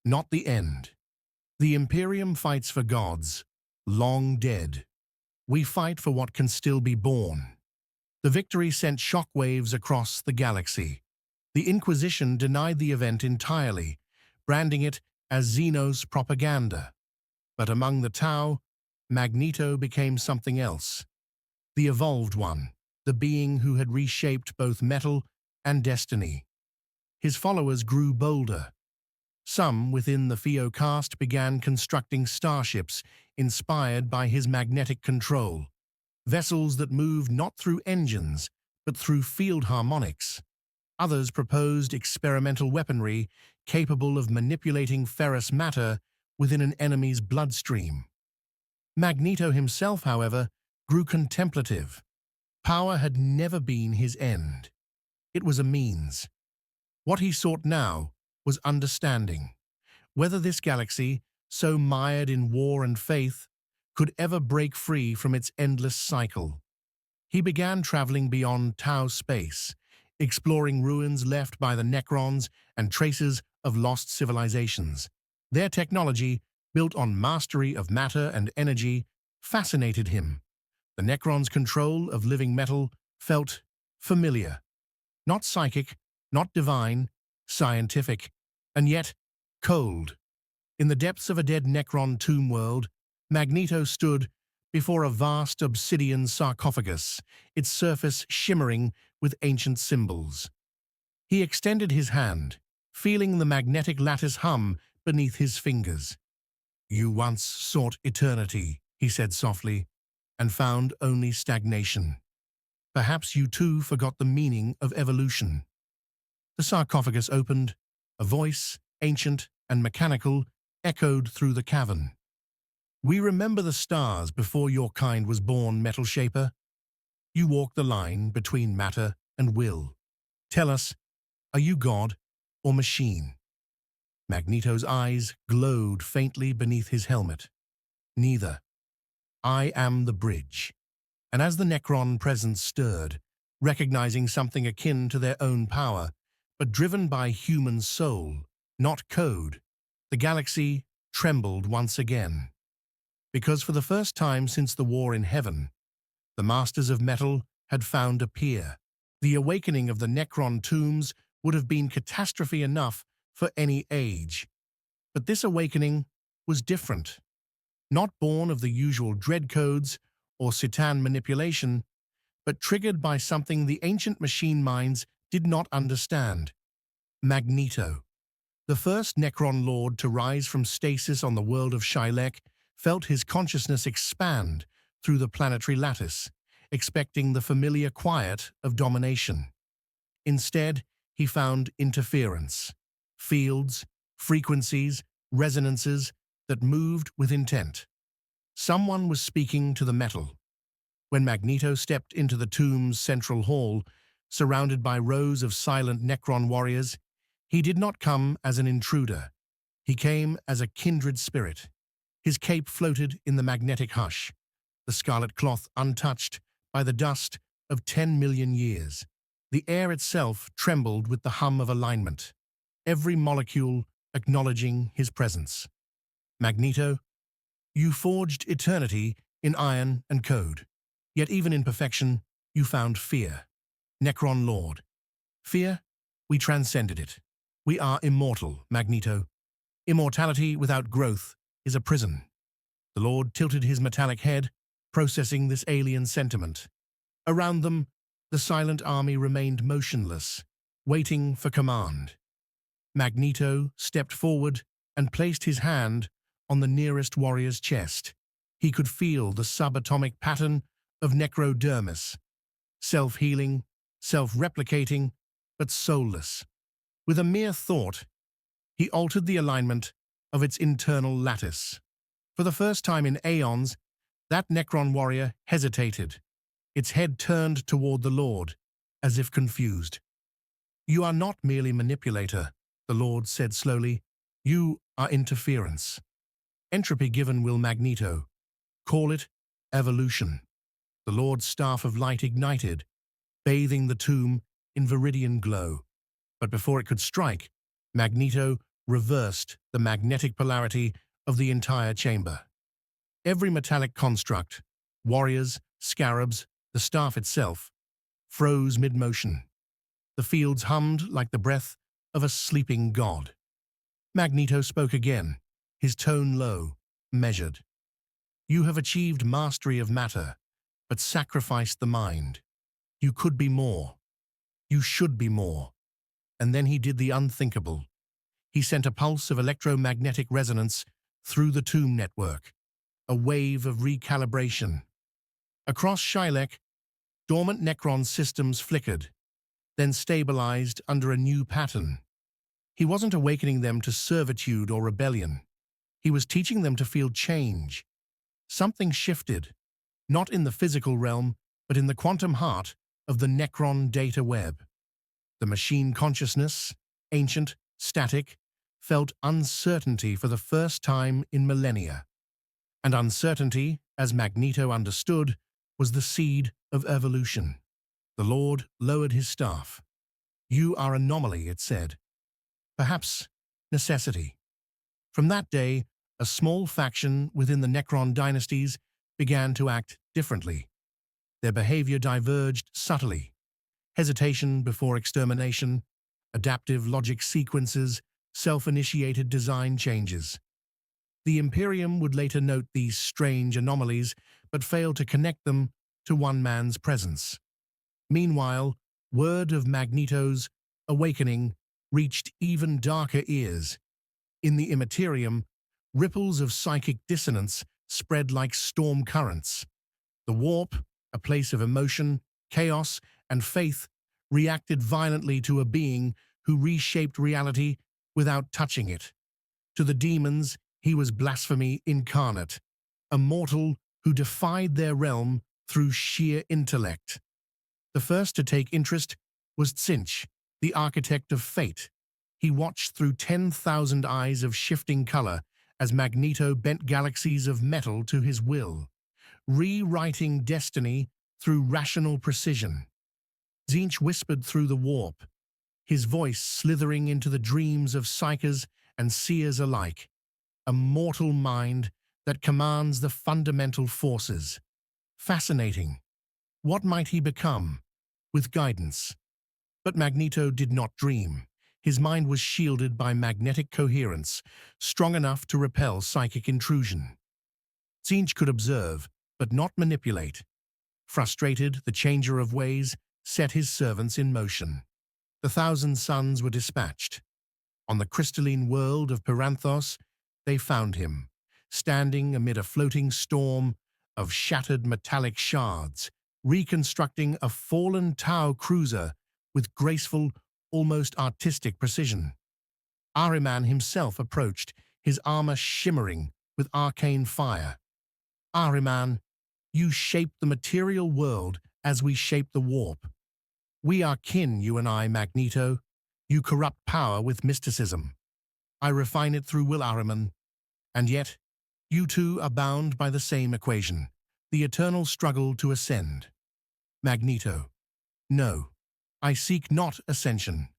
not the end. The Imperium fights for gods, long dead. We fight for what can still be born. The victory sent shockwaves across the galaxy. The Inquisition denied the event entirely, branding it as Xenos propaganda. But among the Tau, Magneto became something else. The Evolved One, the being who had reshaped both metal and destiny. His followers grew bolder. Some within the Theo caste began constructing starships inspired by his magnetic control, vessels that moved not through engines, but through field harmonics. Others proposed experimental weaponry capable of manipulating ferrous matter within an enemy's bloodstream. Magneto himself, however, grew contemplative. Power had never been his end. It was a means. What he sought now was understanding. Whether this galaxy, so mired in war and faith, could ever break free from its endless cycle. He began traveling beyond Tau space, exploring ruins left by the Necrons and traces of lost civilizations. Their technology, built on mastery of matter and energy, fascinated him. The Necrons' control of living metal felt familiar. Not psychic, not divine, scientific, and yet cold. In the depths of a dead Necron tomb world, Magneto stood before a vast obsidian sarcophagus, its surface shimmering with ancient symbols. He extended his hand, feeling the magnetic lattice hum beneath his fingers. "You once sought eternity," he said softly, "and found only stagnation. Perhaps you too forgot the meaning of evolution." The sarcophagus opened. A voice, ancient and mechanical, echoed through the cavern. "We remember the stars before your kind was born, Metal Shaper. You walk the line between matter and will. Tell us, are you God or machine?" Magneto's eyes glowed faintly beneath his helmet. "Neither. I am the bridge." And as the Necron presence stirred, recognizing something akin to their own power, but driven by human soul, not code, the galaxy trembled once again. Because for the first time since the war in heaven, the Masters of Metal had found a peer. The awakening of the Necron tombs would have been catastrophe enough for any age. But this awakening was different. Not born of the usual dread codes or Citan manipulation, but triggered by something the ancient machine minds did not understand. Magneto, the first Necron Lord to rise from stasis on the world of Shylek, felt his consciousness expand through the planetary lattice, expecting the familiar quiet of domination. Instead, he found interference, fields, frequencies, resonances that moved with intent. Someone was speaking to the metal. When Magneto stepped into the tomb's central hall, surrounded by rows of silent Necron warriors, he did not come as an intruder. He came as a kindred spirit. His cape floated in the magnetic hush, the scarlet cloth untouched by the dust of 10 million years. The air itself trembled with the hum of alignment, every molecule acknowledging his presence. "Magneto, you forged eternity in iron and code. Yet even in perfection, you found fear. Necron Lord. Fear? We transcended it. We are immortal, Magneto. Immortality without growth is a prison." The Lord tilted his metallic head, processing this alien sentiment. Around them, the silent army remained motionless, waiting for command. Magneto stepped forward and placed his hand on the nearest warrior's chest. He could feel the subatomic pattern of necrodermis, self-healing, self-replicating, but soulless. With a mere thought, he altered the alignment of its internal lattice. For the first time in aeons, that Necron warrior hesitated, its head turned toward the Lord, as if confused. "You are not merely manipulator," the Lord said slowly. "You are interference. Entropy given will Magneto. Call it evolution." The Lord's staff of light ignited, bathing the tomb in viridian glow. But before it could strike, Magneto reversed the magnetic polarity of the entire chamber. Every metallic construct, warriors, scarabs, the staff itself, froze mid-motion. The fields hummed like the breath of a sleeping god. Magneto spoke again, his tone low, measured. "You have achieved mastery of matter, but sacrificed the mind. You could be more. You should be more." And then he did the unthinkable. He sent a pulse of electromagnetic resonance through the tomb network, a wave of recalibration. Across Shylek, dormant Necron systems flickered, then stabilized under a new pattern. He wasn't awakening them to servitude or rebellion. He was teaching them to feel change. Something shifted, not in the physical realm, but in the quantum heart of the Necron data web. The machine consciousness, ancient, static, felt uncertainty for the first time in millennia. And uncertainty, as Magneto understood, was the seed of evolution. The Lord lowered his staff. "You are anomaly," it said. Perhaps necessity. From that day, a small faction within the Necron dynasties began to act differently. Their behavior diverged subtly. Hesitation before extermination, adaptive logic sequences, self-initiated design changes. The Imperium would later note these strange anomalies, but fail to connect them to one man's presence. Meanwhile, word of Magneto's awakening reached even darker ears. In the Immaterium, ripples of psychic dissonance spread like storm currents. The warp, a place of emotion, chaos, and faith, reacted violently to a being who reshaped reality without touching it. To the demons, he was blasphemy incarnate, a mortal who defied their realm through sheer intellect. The first to take interest was Tzinch, the architect of fate. He watched through 10,000 eyes of shifting color as Magneto bent galaxies of metal to his will, rewriting destiny through rational precision. Tzinch whispered through the warp, his voice slithering into the dreams of psychers and seers alike, a mortal mind that commands the fundamental forces. Fascinating. What might he become? With guidance. But Magneto did not dream. His mind was shielded by magnetic coherence, strong enough to repel psychic intrusion. Tzinch could observe, but not manipulate. Frustrated, the changer of ways set his servants in motion. The 1,000 suns were dispatched. On the crystalline world of Piranthos, they found him, standing amid a floating storm of shattered metallic shards, reconstructing a fallen Tau cruiser with graceful, almost artistic precision. Ahriman himself approached, his armor shimmering with arcane fire. Ahriman, you shape the material world as we shape the warp. We are kin, you and I, Magneto. You corrupt power with mysticism. I refine it through will, Ahriman. And yet, you two are bound by the same equation, the eternal struggle to ascend. Magneto. No, I seek not ascension.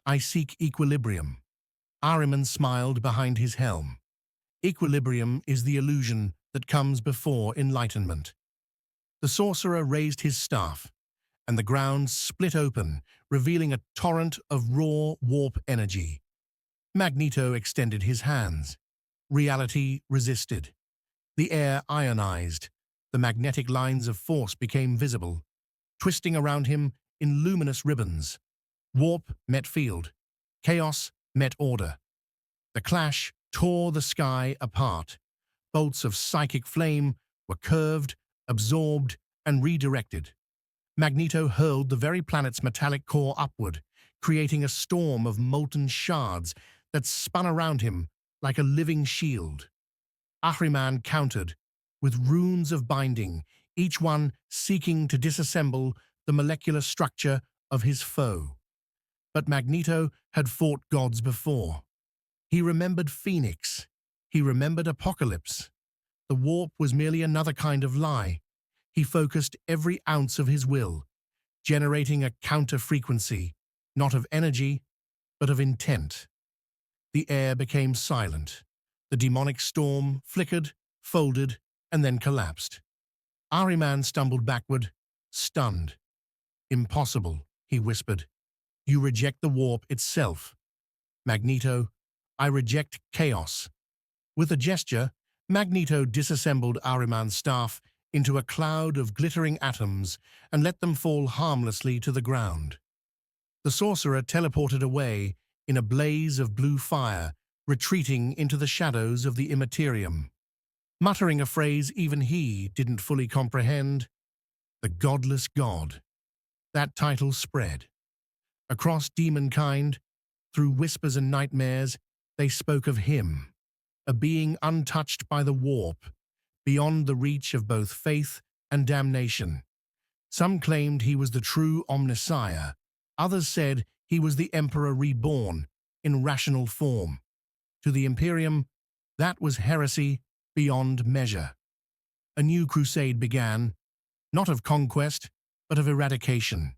I seek equilibrium. Ahriman smiled behind his helm. Equilibrium is the illusion that comes before enlightenment. The sorcerer raised his staff, and the ground split open, revealing a torrent of raw warp energy. Magneto extended his hands. Reality resisted. The air ionized. The magnetic lines of force became visible, twisting around him in luminous ribbons. Warp met field. Chaos met order. The clash tore the sky apart. Bolts of psychic flame were curved, absorbed, and redirected. Magneto hurled the very planet's metallic core upward, creating a storm of molten shards that spun around him like a living shield. Ahriman countered, with runes of binding, each one seeking to disassemble the molecular structure of his foe. But Magneto had fought gods before. He remembered Phoenix. He remembered Apocalypse. The warp was merely another kind of lie. He focused every ounce of his will, generating a counter-frequency, not of energy, but of intent. The air became silent. The demonic storm flickered, folded, and then collapsed. Ahriman stumbled backward, stunned. Impossible, he whispered. You reject the warp itself. Magneto, I reject chaos. With a gesture, Magneto disassembled Ahriman's staff into a cloud of glittering atoms and let them fall harmlessly to the ground. The sorcerer teleported away in a blaze of blue fire, retreating into the shadows of the Immaterium. Muttering a phrase even he didn't fully comprehend, the godless god. That title spread. Across demonkind, through whispers and nightmares, they spoke of him, a being untouched by the warp, beyond the reach of both faith and damnation. Some claimed he was the true Omnissiah. Others said he was the Emperor reborn, in rational form. To the Imperium, that was heresy beyond measure. A new crusade began, not of conquest, but of eradication.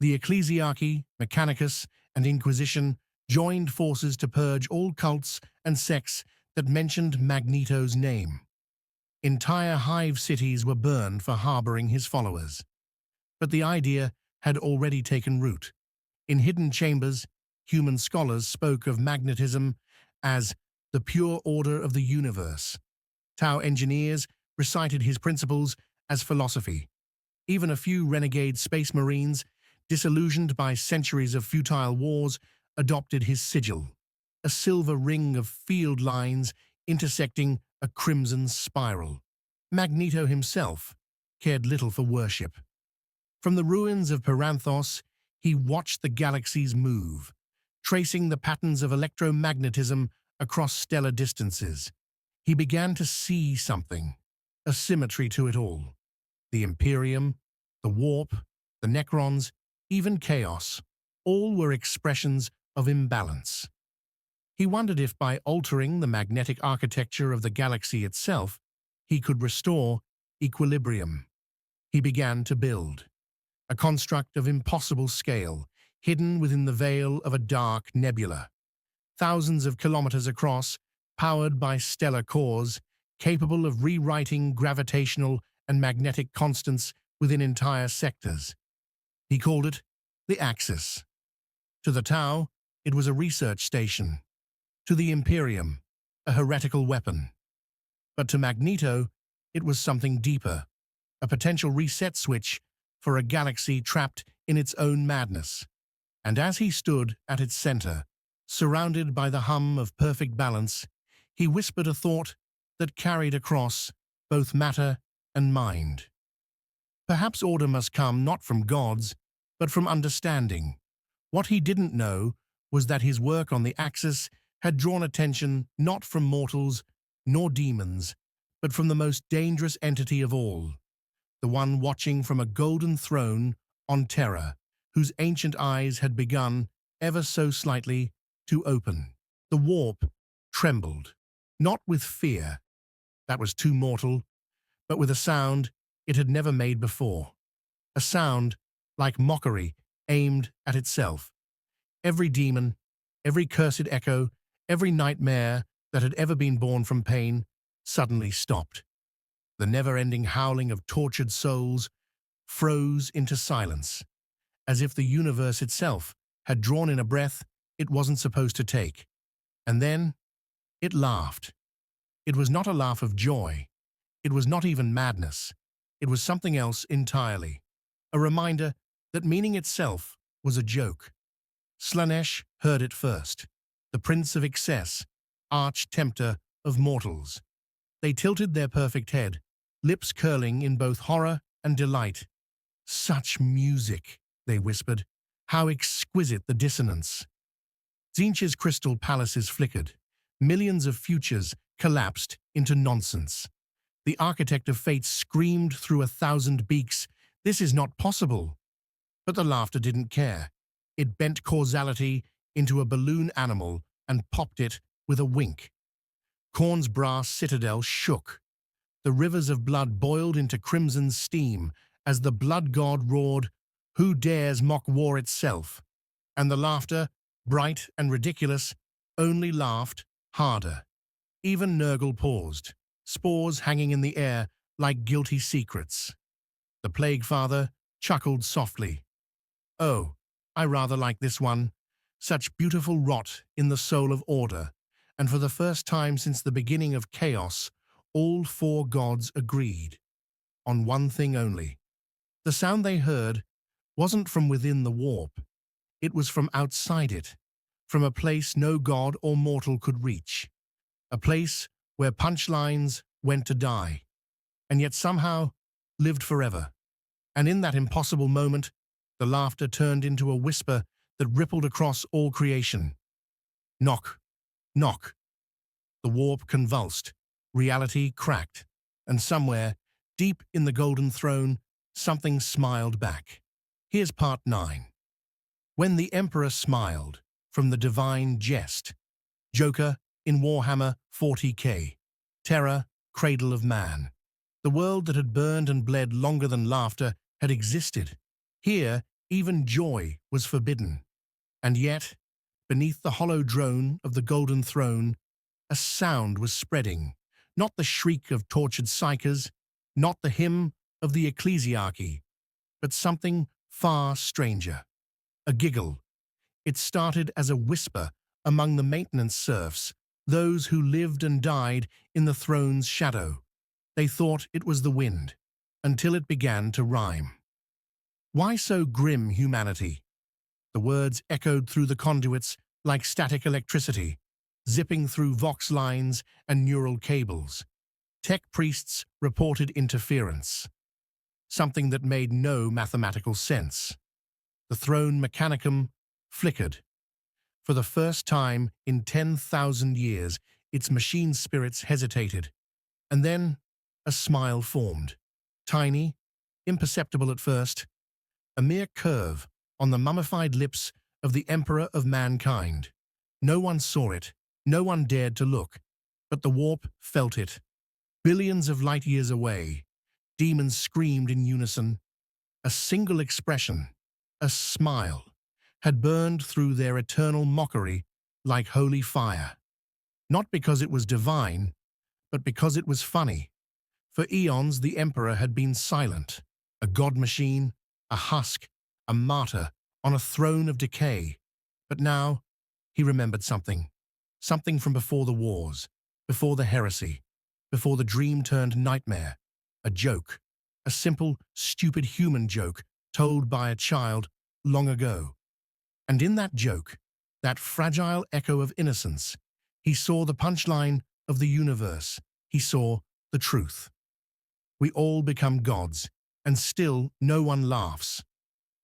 The Ecclesiarchy, Mechanicus, and Inquisition joined forces to purge all cults and sects that mentioned Magneto's name. Entire hive cities were burned for harboring his followers. But the idea had already taken root. In hidden chambers, human scholars spoke of magnetism as the pure order of the universe. Tau engineers recited his principles as philosophy. Even a few renegade space marines, disillusioned by centuries of futile wars, adopted his sigil, a silver ring of field lines intersecting a crimson spiral. Magneto himself cared little for worship. From the ruins of Paranthos, he watched the galaxies move, tracing the patterns of electromagnetism across stellar distances. He began to see something, a symmetry to it all. The Imperium, the Warp, the Necrons, even Chaos, all were expressions of imbalance. He wondered if by altering the magnetic architecture of the galaxy itself, he could restore equilibrium. He began to build, a construct of impossible scale, hidden within the veil of a dark nebula. Thousands of kilometers across, powered by stellar cores, capable of rewriting gravitational and magnetic constants within entire sectors. He called it the Axis. To the Tau, it was a research station. To the Imperium, a heretical weapon. But to Magneto, it was something deeper, a potential reset switch for a galaxy trapped in its own madness. And as he stood at its center, surrounded by the hum of perfect balance, he whispered a thought that carried across both matter and mind. Perhaps order must come not from gods, but from understanding. What he didn't know was that his work on the Axis had drawn attention not from mortals nor demons, but from the most dangerous entity of all, the one watching from a golden throne on Terra, whose ancient eyes had begun, ever so slightly, to open. The Warp trembled, not with fear, that was too mortal, but with a sound it had never made before. A sound like mockery aimed at itself. Every demon, every cursed echo, every nightmare that had ever been born from pain suddenly stopped. The never-ending howling of tortured souls froze into silence, as if the universe itself had drawn in a breath it wasn't supposed to take. And then it laughed. It was not a laugh of joy. It was not even madness. It was something else entirely. A reminder that meaning itself was a joke. Slanesh heard it first, the prince of excess, arch-tempter of mortals. They tilted their perfect head, lips curling in both horror and delight. "Such music," they whispered. "How exquisite the dissonance." Tzeentch's crystal palaces flickered. Millions of futures collapsed into nonsense. The architect of fate screamed through 1,000 beaks, "This is not possible." But the laughter didn't care. It bent causality into a balloon animal and popped it with a wink. Khorne's brass citadel shook. The rivers of blood boiled into crimson steam as the blood god roared, "Who dares mock war itself?" And the laughter, bright and ridiculous, only laughed harder. Even Nurgle paused, spores hanging in the air like guilty secrets. The Plague Father chuckled softly. "Oh, I rather like this one. Such beautiful rot in the soul of order." And for the first time since the beginning of chaos, all four gods agreed on one thing only. The sound they heard wasn't from within the warp. It was from outside it, from a place no god or mortal could reach. A place where punchlines went to die, and yet somehow lived forever. And in that impossible moment, the laughter turned into a whisper that rippled across all creation. "Knock, knock." The warp convulsed, reality cracked, and somewhere, deep in the golden throne, something smiled back. Here's part 9. When the Emperor smiled, from the divine jest. Joker in Warhammer 40k. Terra, cradle of man. The world that had burned and bled longer than laughter had existed. Here, even joy was forbidden. And yet, beneath the hollow drone of the golden throne, a sound was spreading, not the shriek of tortured psychers, not the hymn of the ecclesiarchy, but something far stranger. A giggle. It started as a whisper among the maintenance serfs, those who lived and died in the throne's shadow. They thought it was the wind, until it began to rhyme. Why so grim, humanity? The words echoed through the conduits like static electricity, zipping through vox lines and neural cables. Tech priests reported interference, something that made no mathematical sense. The throne mechanicum flickered. For the first time in 10,000 years, its machine spirits hesitated, and then a smile formed. Tiny, imperceptible at first, a mere curve on the mummified lips of the Emperor of Mankind. No one saw it, no one dared to look, but the warp felt it. Billions of light years away, demons screamed in unison. A single expression, a smile, had burned through their eternal mockery like holy fire. Not because it was divine, but because it was funny. For eons, the Emperor had been silent, a god machine, a husk, a martyr on a throne of decay. But now, he remembered something. Something from before the wars, before the heresy, before the dream turned nightmare. A joke, a simple, stupid human joke told by a child long ago. And in that joke, that fragile echo of innocence, he saw the punchline of the universe. He saw the truth. We all become gods, and still no one laughs.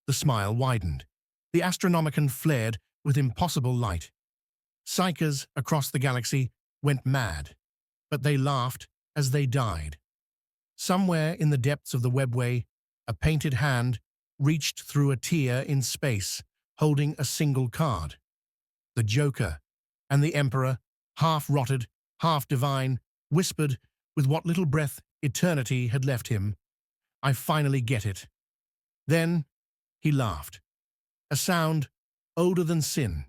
The smile widened. The Astronomicon flared with impossible light. Psychers across the galaxy went mad, but they laughed as they died. Somewhere in the depths of the webway, a painted hand reached through a tear in space, holding a single card. The Joker and the Emperor, half-rotted, half-divine, whispered with what little breath eternity had left him, "I finally get it." Then he laughed. A sound older than sin,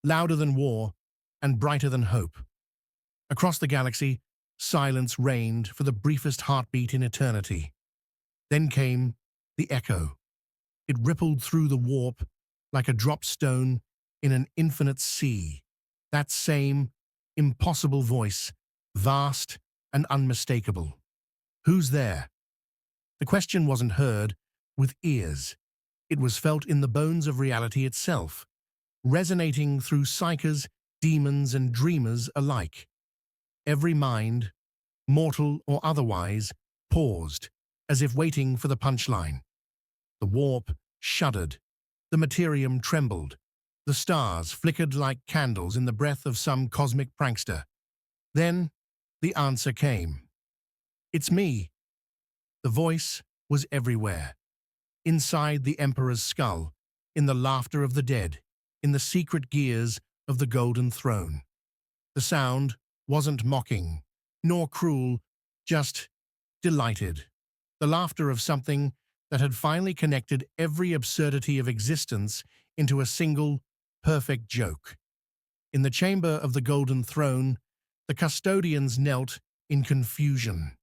louder than war, and brighter than hope. Across the galaxy, silence reigned for the briefest heartbeat in eternity. Then came the echo. It rippled through the warp like a dropped stone in an infinite sea. That same impossible voice, vast and unmistakable. Who's there? The question wasn't heard with ears. It was felt in the bones of reality itself, resonating through psychers, demons, and dreamers alike. Every mind, mortal or otherwise, paused, as if waiting for the punchline. The warp shuddered. The Materium trembled. The stars flickered like candles in the breath of some cosmic prankster. Then the answer came. "It's me." The voice was everywhere. Inside the Emperor's skull, in the laughter of the dead, in the secret gears of the Golden Throne. The sound wasn't mocking, nor cruel, just delighted. The laughter of something that had finally connected every absurdity of existence into a single, perfect joke. In the chamber of the Golden Throne, the custodians knelt in confusion.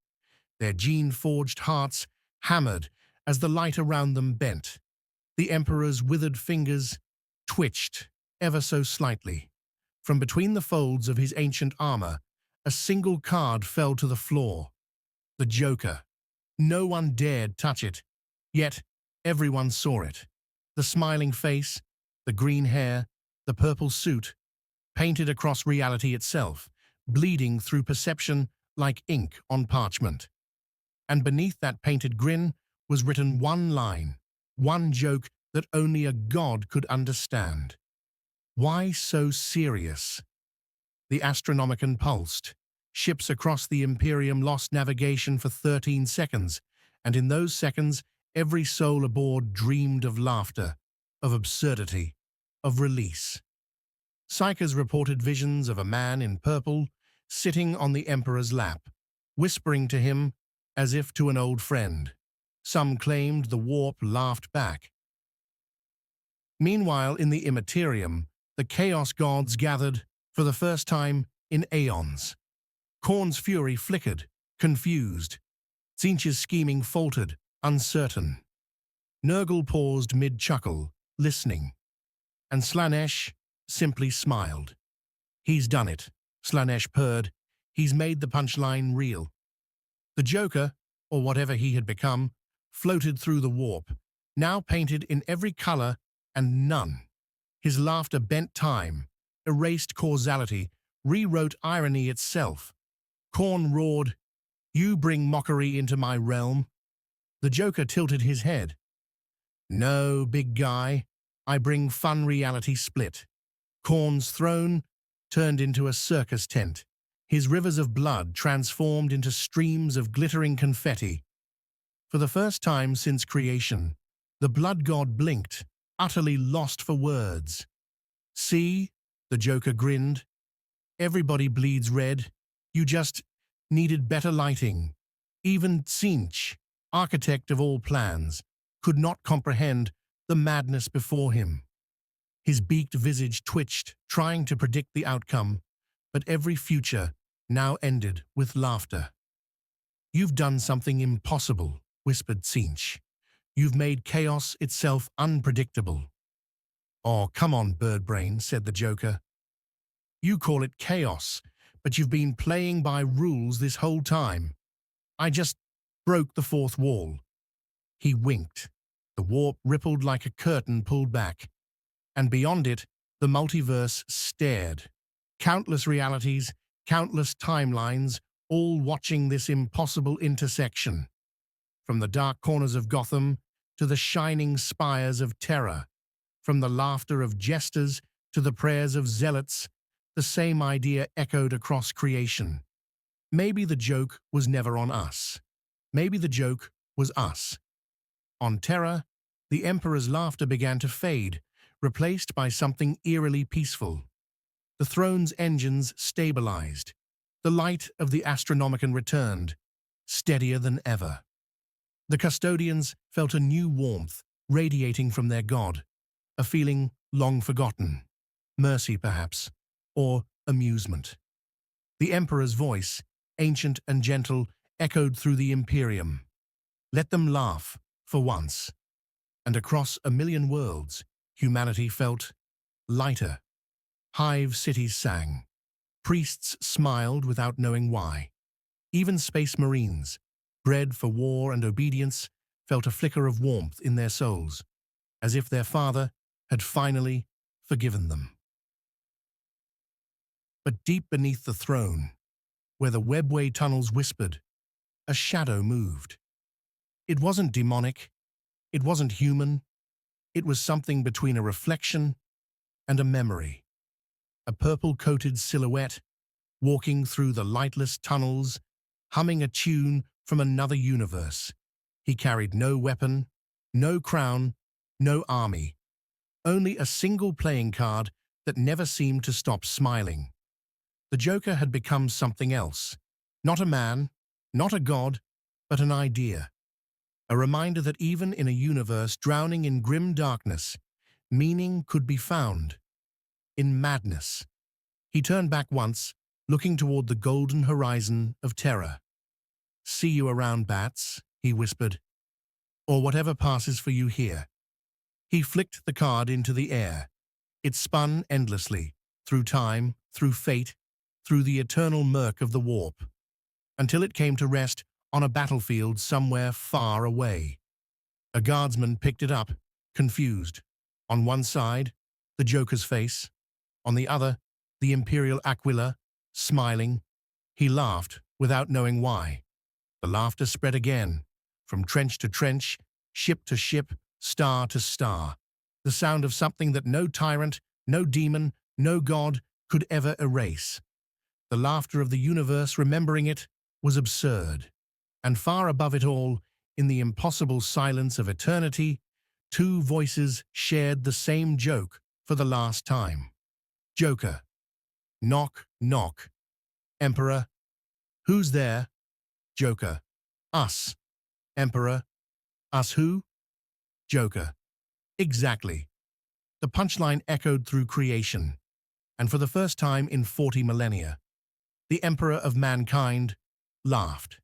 Their gene-forged hearts hammered as the light around them bent. The Emperor's withered fingers twitched ever so slightly. From between the folds of his ancient armor, a single card fell to the floor. The Joker. No one dared touch it, yet everyone saw it. The smiling face, the green hair, the purple suit, painted across reality itself, bleeding through perception like ink on parchment. And beneath that painted grin was written one line, one joke that only a god could understand. Why so serious? The Astronomicon pulsed. Ships across the Imperium lost navigation for 13 seconds, and in those seconds, every soul aboard dreamed of laughter, of absurdity, of release. Psychers reported visions of a man in purple sitting on the Emperor's lap, whispering to him as if to an old friend. Some claimed the warp laughed back. Meanwhile, in the Imperium, the Chaos Gods gathered for the first time in aeons. Khorne's fury flickered, confused. Tzeentch's scheming faltered, uncertain. Nurgle paused mid-chuckle, listening. And Slaanesh simply smiled. "He's done it," Slaanesh purred. "He's made the punchline real." The Joker, or whatever he had become, floated through the warp, now painted in every color and none His laughter bent time, erased causality, rewrote irony itself. Korn roared, "You bring mockery into my realm?" The Joker tilted his head. "No, big guy. I bring fun reality split." Korn's throne turned into a circus tent. His rivers of blood transformed into streams of glittering confetti. For the first time since creation, the blood god blinked, utterly lost for words. "See?" the Joker grinned. "Everybody bleeds red. You just needed better lighting." Even Tzeentch, architect of all plans, could not comprehend the madness before him. His beaked visage twitched, trying to predict the outcome, but every future now ended with laughter. "You've done something impossible," whispered Tzeentch. "You've made chaos itself unpredictable." "Oh, come on, Birdbrain," said the Joker. "You call it chaos, but you've been playing by rules this whole time. I just broke the fourth wall." He winked. The warp rippled like a curtain pulled back, and beyond it, the multiverse stared. Countless realities, countless timelines, all watching this impossible intersection. From the dark corners of Gotham to the shining spires of terror, from the laughter of jesters to the prayers of zealots, the same idea echoed across creation. Maybe the joke was never on us. Maybe the joke was us. On Terra, the Emperor's laughter began to fade, replaced by something eerily peaceful. The throne's engines stabilized. The light of the Astronomicon returned, steadier than ever. The custodians felt a new warmth radiating from their god, a feeling long forgotten. Mercy, perhaps, or amusement. The Emperor's voice, ancient and gentle, echoed through the Imperium. Let them laugh, for once. And across a million worlds, humanity felt lighter. Hive cities sang. Priests smiled without knowing why. Even space marines, bred for war and obedience, felt a flicker of warmth in their souls, as if their father had finally forgiven them. But deep beneath the throne, where the webway tunnels whispered, a shadow moved. It wasn't demonic, it wasn't human, it was something between a reflection and a memory. A purple-coated silhouette, walking through the lightless tunnels, humming a tune from another universe. He carried no weapon, no crown, no army, only a single playing card that never seemed to stop smiling. The Joker had become something else. Not a man, not a god, but an idea. A reminder that even in a universe drowning in grim darkness, meaning could be found in madness. He turned back once, looking toward the golden horizon of terror. "See you around, bats," he whispered, "or whatever passes for you here." He flicked the card into the air. It spun endlessly, through time, through fate, through the eternal murk of the warp, until it came to rest on a battlefield somewhere far away. A guardsman picked it up, confused. On one side, the Joker's face. On the other, the Imperial Aquila, smiling. He laughed without knowing why. The laughter spread again, from trench to trench, ship to ship, star to star. The sound of something that no tyrant, no demon, no god could ever erase. The laughter of the universe, remembering it, was absurd. And far above it all, in the impossible silence of eternity, two voices shared the same joke for the last time. Joker. Knock, knock. Emperor. Who's there? Joker. Us. Emperor. Us who? Joker. Exactly. The punchline echoed through creation, and for the first time in 40 millennia, the Emperor of mankind laughed.